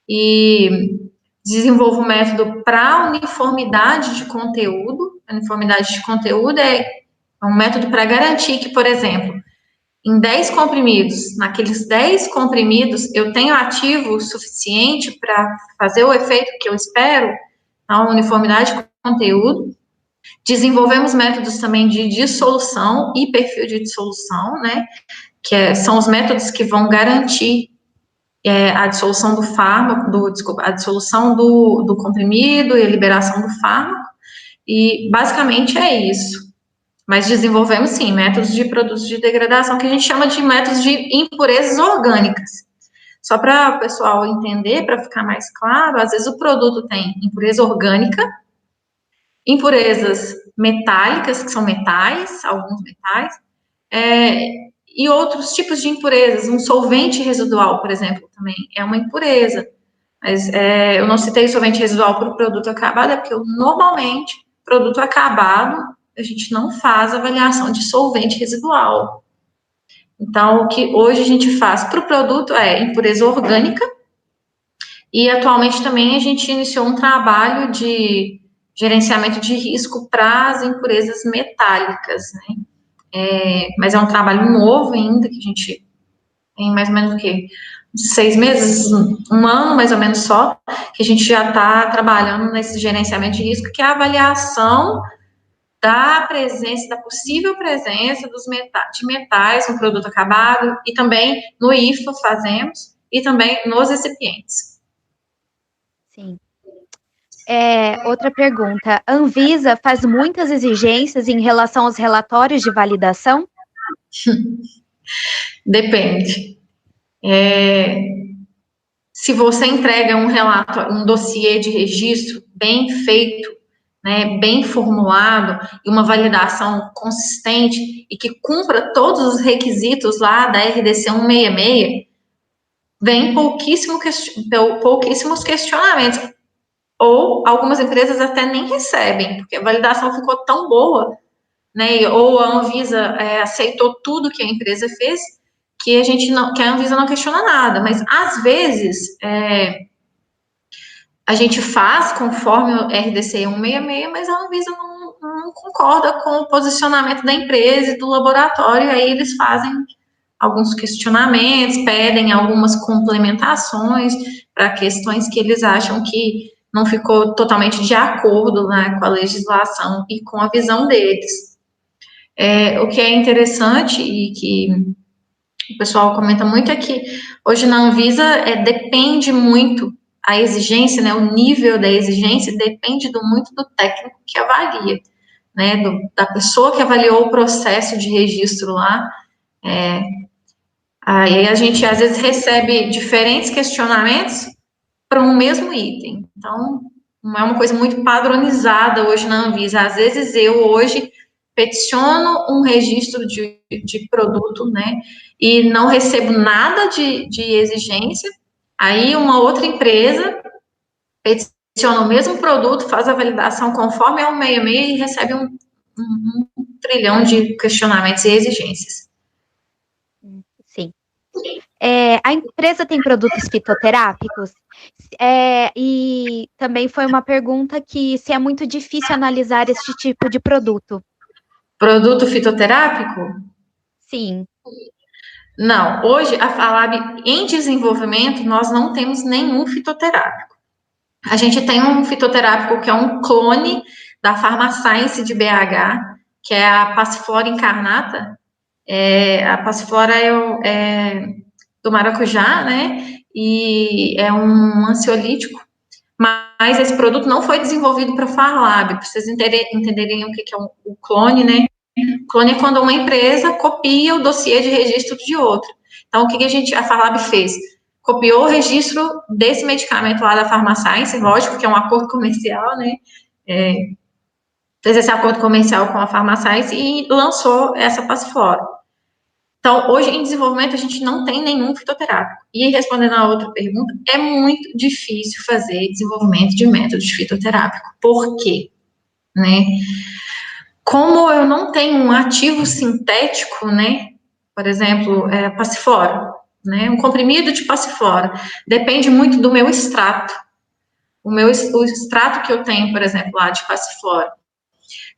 E desenvolvo um método para uniformidade de conteúdo. A uniformidade de conteúdo é um método para garantir que, por exemplo, em 10 comprimidos, naqueles 10 comprimidos, eu tenho ativo suficiente para fazer o efeito que eu espero, a uniformidade de conteúdo. Desenvolvemos métodos também de dissolução e perfil de dissolução, né, são os métodos que vão garantir a dissolução do fármaco, a dissolução do comprimido e a liberação do fármaco, e basicamente é isso. Mas desenvolvemos, sim, métodos de produtos de degradação, que a gente chama de métodos de impurezas orgânicas. Só para o pessoal entender, para ficar mais claro, às vezes o produto tem impureza orgânica, impurezas metálicas, que são metais, alguns metais, e outros tipos de impurezas. Um solvente residual, por exemplo, também é uma impureza. Mas eu não citei solvente residual para o produto acabado, porque normalmente, produto acabado, a gente não faz avaliação de solvente residual. Então, o que hoje a gente faz para o produto é impureza orgânica, e atualmente também a gente iniciou um trabalho de gerenciamento de risco para as impurezas metálicas, né? Mas é um trabalho novo ainda, que a gente tem mais ou menos o quê? 6 meses, 1 ano mais ou menos só, que a gente já está trabalhando nesse gerenciamento de risco, que é a avaliação da possível presença de metais no produto acabado, e também no IFA fazemos, e também nos recipientes. Sim. Outra pergunta. A Anvisa faz muitas exigências em relação aos relatórios de validação? Depende. Se você entrega um relatório, um dossiê de registro bem feito, né, bem formulado, e uma validação consistente, e que cumpra todos os requisitos lá da RDC 166, vem pouquíssimos questionamentos, ou algumas empresas até nem recebem, porque a validação ficou tão boa, né, ou a Anvisa aceitou tudo que a empresa fez, que a Anvisa não questiona nada, mas às vezes a gente faz conforme o RDC 166, mas a Anvisa não concorda com o posicionamento da empresa e do laboratório, aí eles fazem alguns questionamentos, pedem algumas complementações para questões que eles acham que não ficou totalmente de acordo, né, com a legislação e com a visão deles. O que é interessante e que o pessoal comenta muito é que hoje na Anvisa depende muito a exigência, né, o nível da exigência depende muito do técnico que avalia, né, da pessoa que avaliou o processo de registro lá. Aí a gente às vezes recebe diferentes questionamentos para um mesmo item. Então, não é uma coisa muito padronizada hoje na Anvisa. Às vezes eu hoje peticiono um registro de produto, né, e não recebo nada de exigência, aí uma outra empresa peticiona o mesmo produto, faz a validação conforme é o 166 e recebe um trilhão de questionamentos e exigências. Sim. A empresa tem produtos fitoterápicos? E também foi uma pergunta que se é muito difícil analisar este tipo de produto. Produto fitoterápico? Sim. Não, hoje a Falab em desenvolvimento nós não temos nenhum fitoterápico. A gente tem um fitoterápico que é um clone da Pharmascience de BH, que é a Passiflora incarnata. A Passiflora é do maracujá, né? E é um ansiolítico. Mas esse produto não foi desenvolvido para Farlab, para vocês entenderem o que é o clone, né? Clone é quando uma empresa copia o dossiê de registro de outra. Então, o que a Farlab fez? Copiou o registro desse medicamento lá da Pharmascience, lógico que é um acordo comercial, né? Fez esse acordo comercial com a Pharmascience e lançou essa Passiflora. Então, hoje em desenvolvimento a gente não tem nenhum fitoterápico. E respondendo a outra pergunta, é muito difícil fazer desenvolvimento de método de fitoterápico. Por quê? Né? Como eu não tenho um ativo sintético, né? Por exemplo, Passiflora, né? Um comprimido de Passiflora depende muito do meu extrato. O extrato que eu tenho, por exemplo, lá de Passiflora,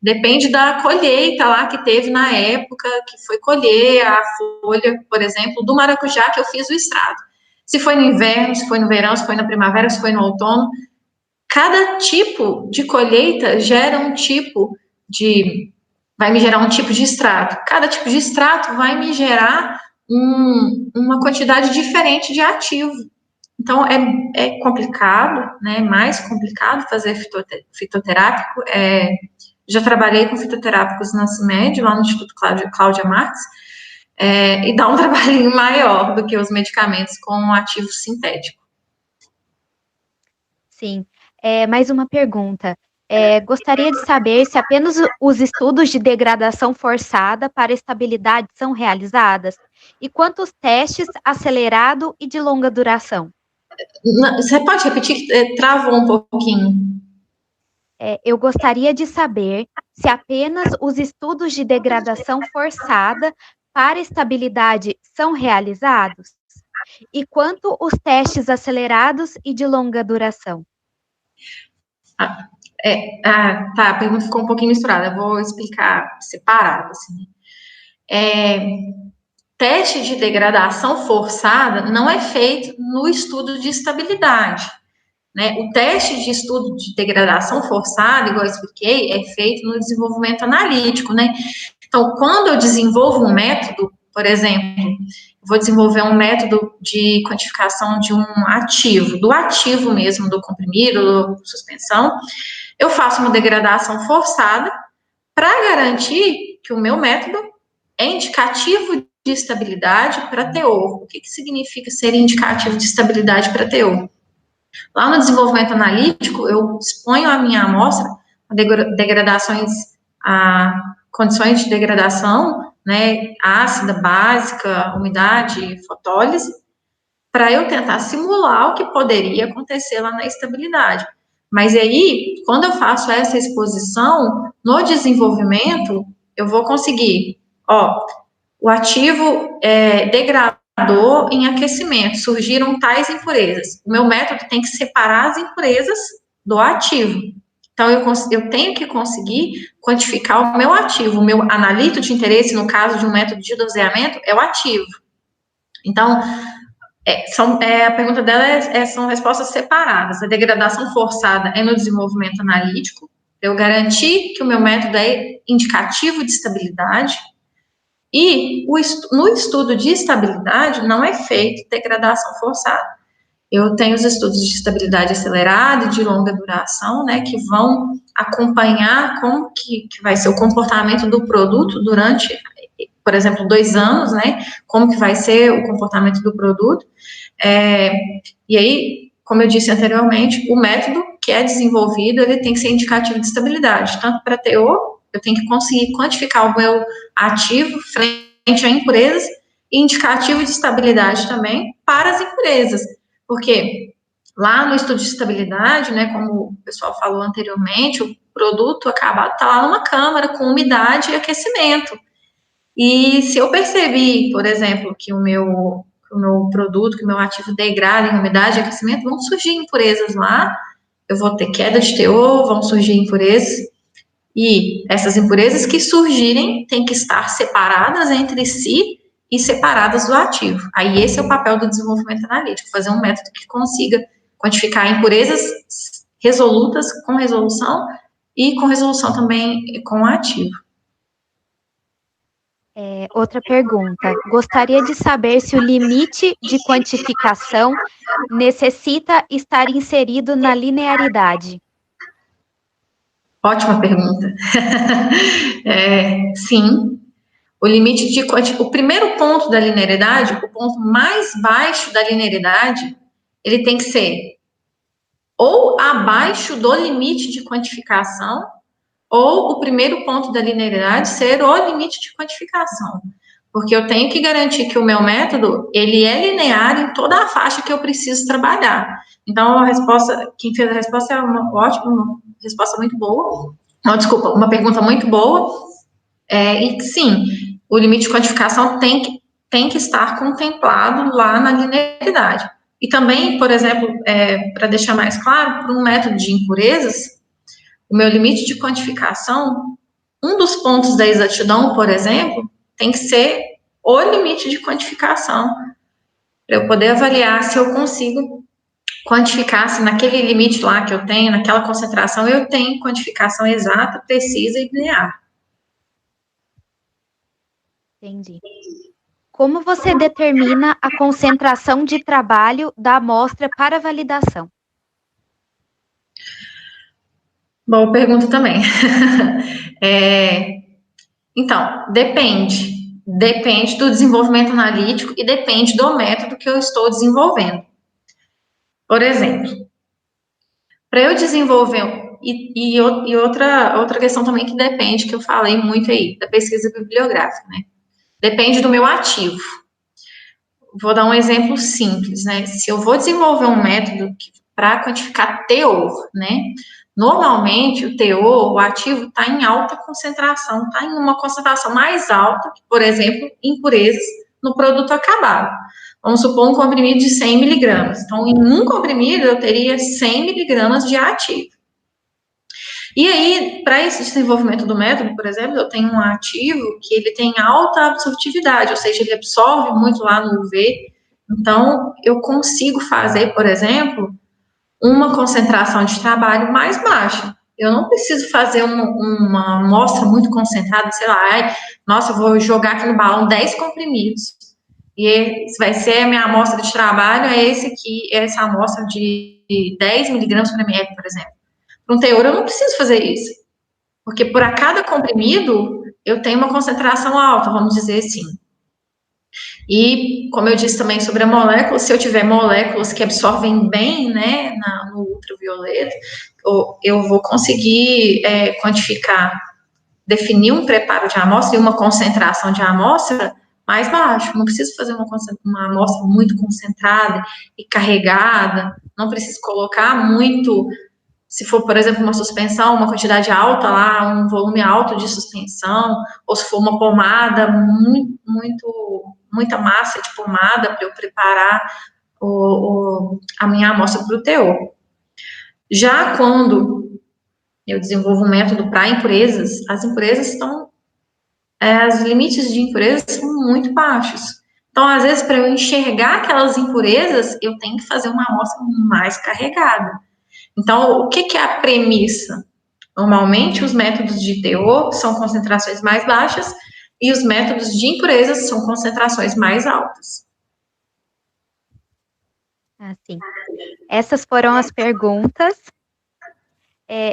depende da colheita lá que teve na época que foi colher a folha, por exemplo, do maracujá que eu fiz o extrato. Se foi no inverno, se foi no verão, se foi na primavera, se foi no outono. Cada tipo de colheita gera um tipo vai me gerar um tipo de extrato. Cada tipo de extrato vai me gerar uma quantidade diferente de ativo. Então, é complicado, né? Mais complicado fazer fitoterápico. Já trabalhei com fitoterápicos na CIMED, lá no Instituto Cláudia Marques, e dá um trabalhinho maior do que os medicamentos com ativo sintético. Sim. Mais uma pergunta. Gostaria de saber se apenas os estudos de degradação forçada para estabilidade são realizados e quantos testes acelerado e de longa duração? Você pode repetir? Travou um pouquinho. Eu gostaria de saber se apenas os estudos de degradação forçada para estabilidade são realizados e quanto os testes acelerados e de longa duração. Tá, a pergunta ficou um pouquinho misturada, eu vou explicar separado, assim. Teste de degradação forçada não é feito no estudo de estabilidade. né? O teste de estudo de degradação forçada, igual eu expliquei, é feito no desenvolvimento analítico, né? Então, quando eu desenvolvo um método, por exemplo, vou desenvolver um método de quantificação de um ativo, do ativo mesmo, do comprimido, da suspensão, eu faço uma degradação forçada para garantir que o meu método é indicativo de estabilidade para teor. O que significa ser indicativo de estabilidade para teor? Lá no desenvolvimento analítico, eu exponho a minha amostra a degradações, a condições de degradação, né, ácida, básica, umidade, fotólise, para eu tentar simular o que poderia acontecer lá na estabilidade. Mas aí, quando eu faço essa exposição, no desenvolvimento, eu vou conseguir, o ativo degradou em aquecimento, surgiram tais impurezas. O meu método tem que separar as impurezas do ativo. Então, eu tenho que conseguir quantificar o meu ativo. O meu analito de interesse, no caso de um método de doseamento, é o ativo. Então, a pergunta dela são respostas separadas. A degradação forçada é no desenvolvimento analítico. Eu garantir que o meu método é indicativo de estabilidade. E no estudo de estabilidade não é feito degradação forçada. Eu tenho os estudos de estabilidade acelerada e de longa duração, né, que vão acompanhar como que vai ser o comportamento do produto durante, por exemplo, 2 anos, né, como que vai ser o comportamento do produto. E aí, como eu disse anteriormente, o método que é desenvolvido, ele tem que ser indicativo de estabilidade, tanto para teor, eu tenho que conseguir quantificar o meu ativo frente a impurezas, e indicativo de estabilidade também para as impurezas, porque lá no estudo de estabilidade, né, como o pessoal falou anteriormente, o produto acabado está lá numa câmara com umidade e aquecimento. E se eu percebi, por exemplo, que o meu produto, que o meu ativo degrada em umidade e aquecimento, vão surgir impurezas lá, eu vou ter queda de teor, vão surgir impurezas, e essas impurezas que surgirem têm que estar separadas entre si e separadas do ativo. Aí esse é o papel do desenvolvimento analítico, fazer um método que consiga quantificar impurezas resolutas com resolução e com resolução também com o ativo. Outra pergunta. Gostaria de saber se o limite de quantificação necessita estar inserido na linearidade. Ótima pergunta. Sim. O limite de o primeiro ponto da linearidade, o ponto mais baixo da linearidade, ele tem que ser ou abaixo do limite de quantificação, ou o primeiro ponto da linearidade ser o limite de quantificação. Porque eu tenho que garantir que o meu método, ele é linear em toda a faixa que eu preciso trabalhar. Então, a resposta, quem fez a resposta é uma ótima, resposta muito boa. Não, desculpa, uma pergunta muito boa. E sim, o limite de quantificação tem que estar contemplado lá na linearidade. E também, por exemplo, para deixar mais claro, para um método de impurezas, o meu limite de quantificação, um dos pontos da exatidão, por exemplo, tem que ser o limite de quantificação, para eu poder avaliar se eu consigo quantificar, se naquele limite lá que eu tenho, naquela concentração, eu tenho quantificação exata, precisa e linear. Entendi. Como você determina a concentração de trabalho da amostra para validação? Boa pergunta também. Então, depende. Depende do desenvolvimento analítico e depende do método que eu estou desenvolvendo. Por exemplo, para eu desenvolver... E outra questão também que depende, que eu falei muito aí, da pesquisa bibliográfica, né? Depende do meu ativo. Vou dar um exemplo simples, né? Se eu vou desenvolver um método para quantificar teor, né? Normalmente, o teor, o ativo, está em alta concentração, está em uma concentração mais alta que, por exemplo, impurezas no produto acabado. Vamos supor um comprimido de 100 miligramas. Então, em um comprimido, eu teria 100 miligramas de ativo. E aí, para esse desenvolvimento do método, por exemplo, eu tenho um ativo que ele tem alta absortividade, ou seja, ele absorve muito lá no UV. Então, eu consigo fazer, por exemplo, uma concentração de trabalho mais baixa. Eu não preciso fazer uma amostra muito concentrada, sei lá, nossa, eu vou jogar aqui no balão 10 comprimidos. E vai ser a minha amostra de trabalho, essa amostra de 10 miligramas por ml, por exemplo. Para um teor, eu não preciso fazer isso. Porque por a cada comprimido, eu tenho uma concentração alta, vamos dizer assim. E, como eu disse também sobre a molécula, se eu tiver moléculas que absorvem bem, né, no ultravioleta, eu vou conseguir quantificar, definir um preparo de amostra e uma concentração de amostra mais baixo. Não preciso fazer uma amostra muito concentrada e carregada, não preciso colocar muito, se for, por exemplo, uma suspensão, uma quantidade alta lá, um volume alto de suspensão, ou se for uma pomada, muita massa de pomada para eu preparar a minha amostra para o teor. Já quando eu desenvolvo um método para impurezas, as impurezas os limites de impurezas são muito baixos. Então, às vezes, para eu enxergar aquelas impurezas, eu tenho que fazer uma amostra mais carregada. Então, o que é a premissa? Normalmente, os métodos de teor são concentrações mais baixas e os métodos de impurezas são concentrações mais altas. Assim, essas foram as perguntas.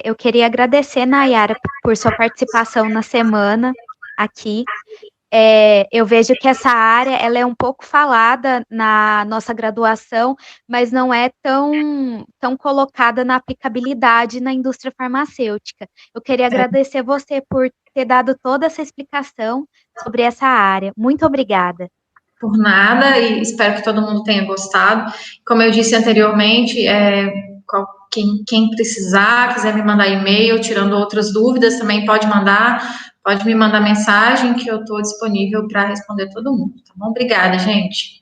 Eu queria agradecer, Nayara, por sua participação na semana aqui. Eu vejo que essa área ela é um pouco falada na nossa graduação, mas não é tão colocada na aplicabilidade na indústria farmacêutica. Eu queria agradecer você por ter dado toda essa explicação sobre essa área. Muito obrigada. Por nada, e espero que todo mundo tenha gostado. Como eu disse anteriormente, quem precisar, quiser me mandar e-mail, tirando outras dúvidas, também pode me mandar mensagem, que eu estou disponível para responder todo mundo, tá bom? Obrigada, gente.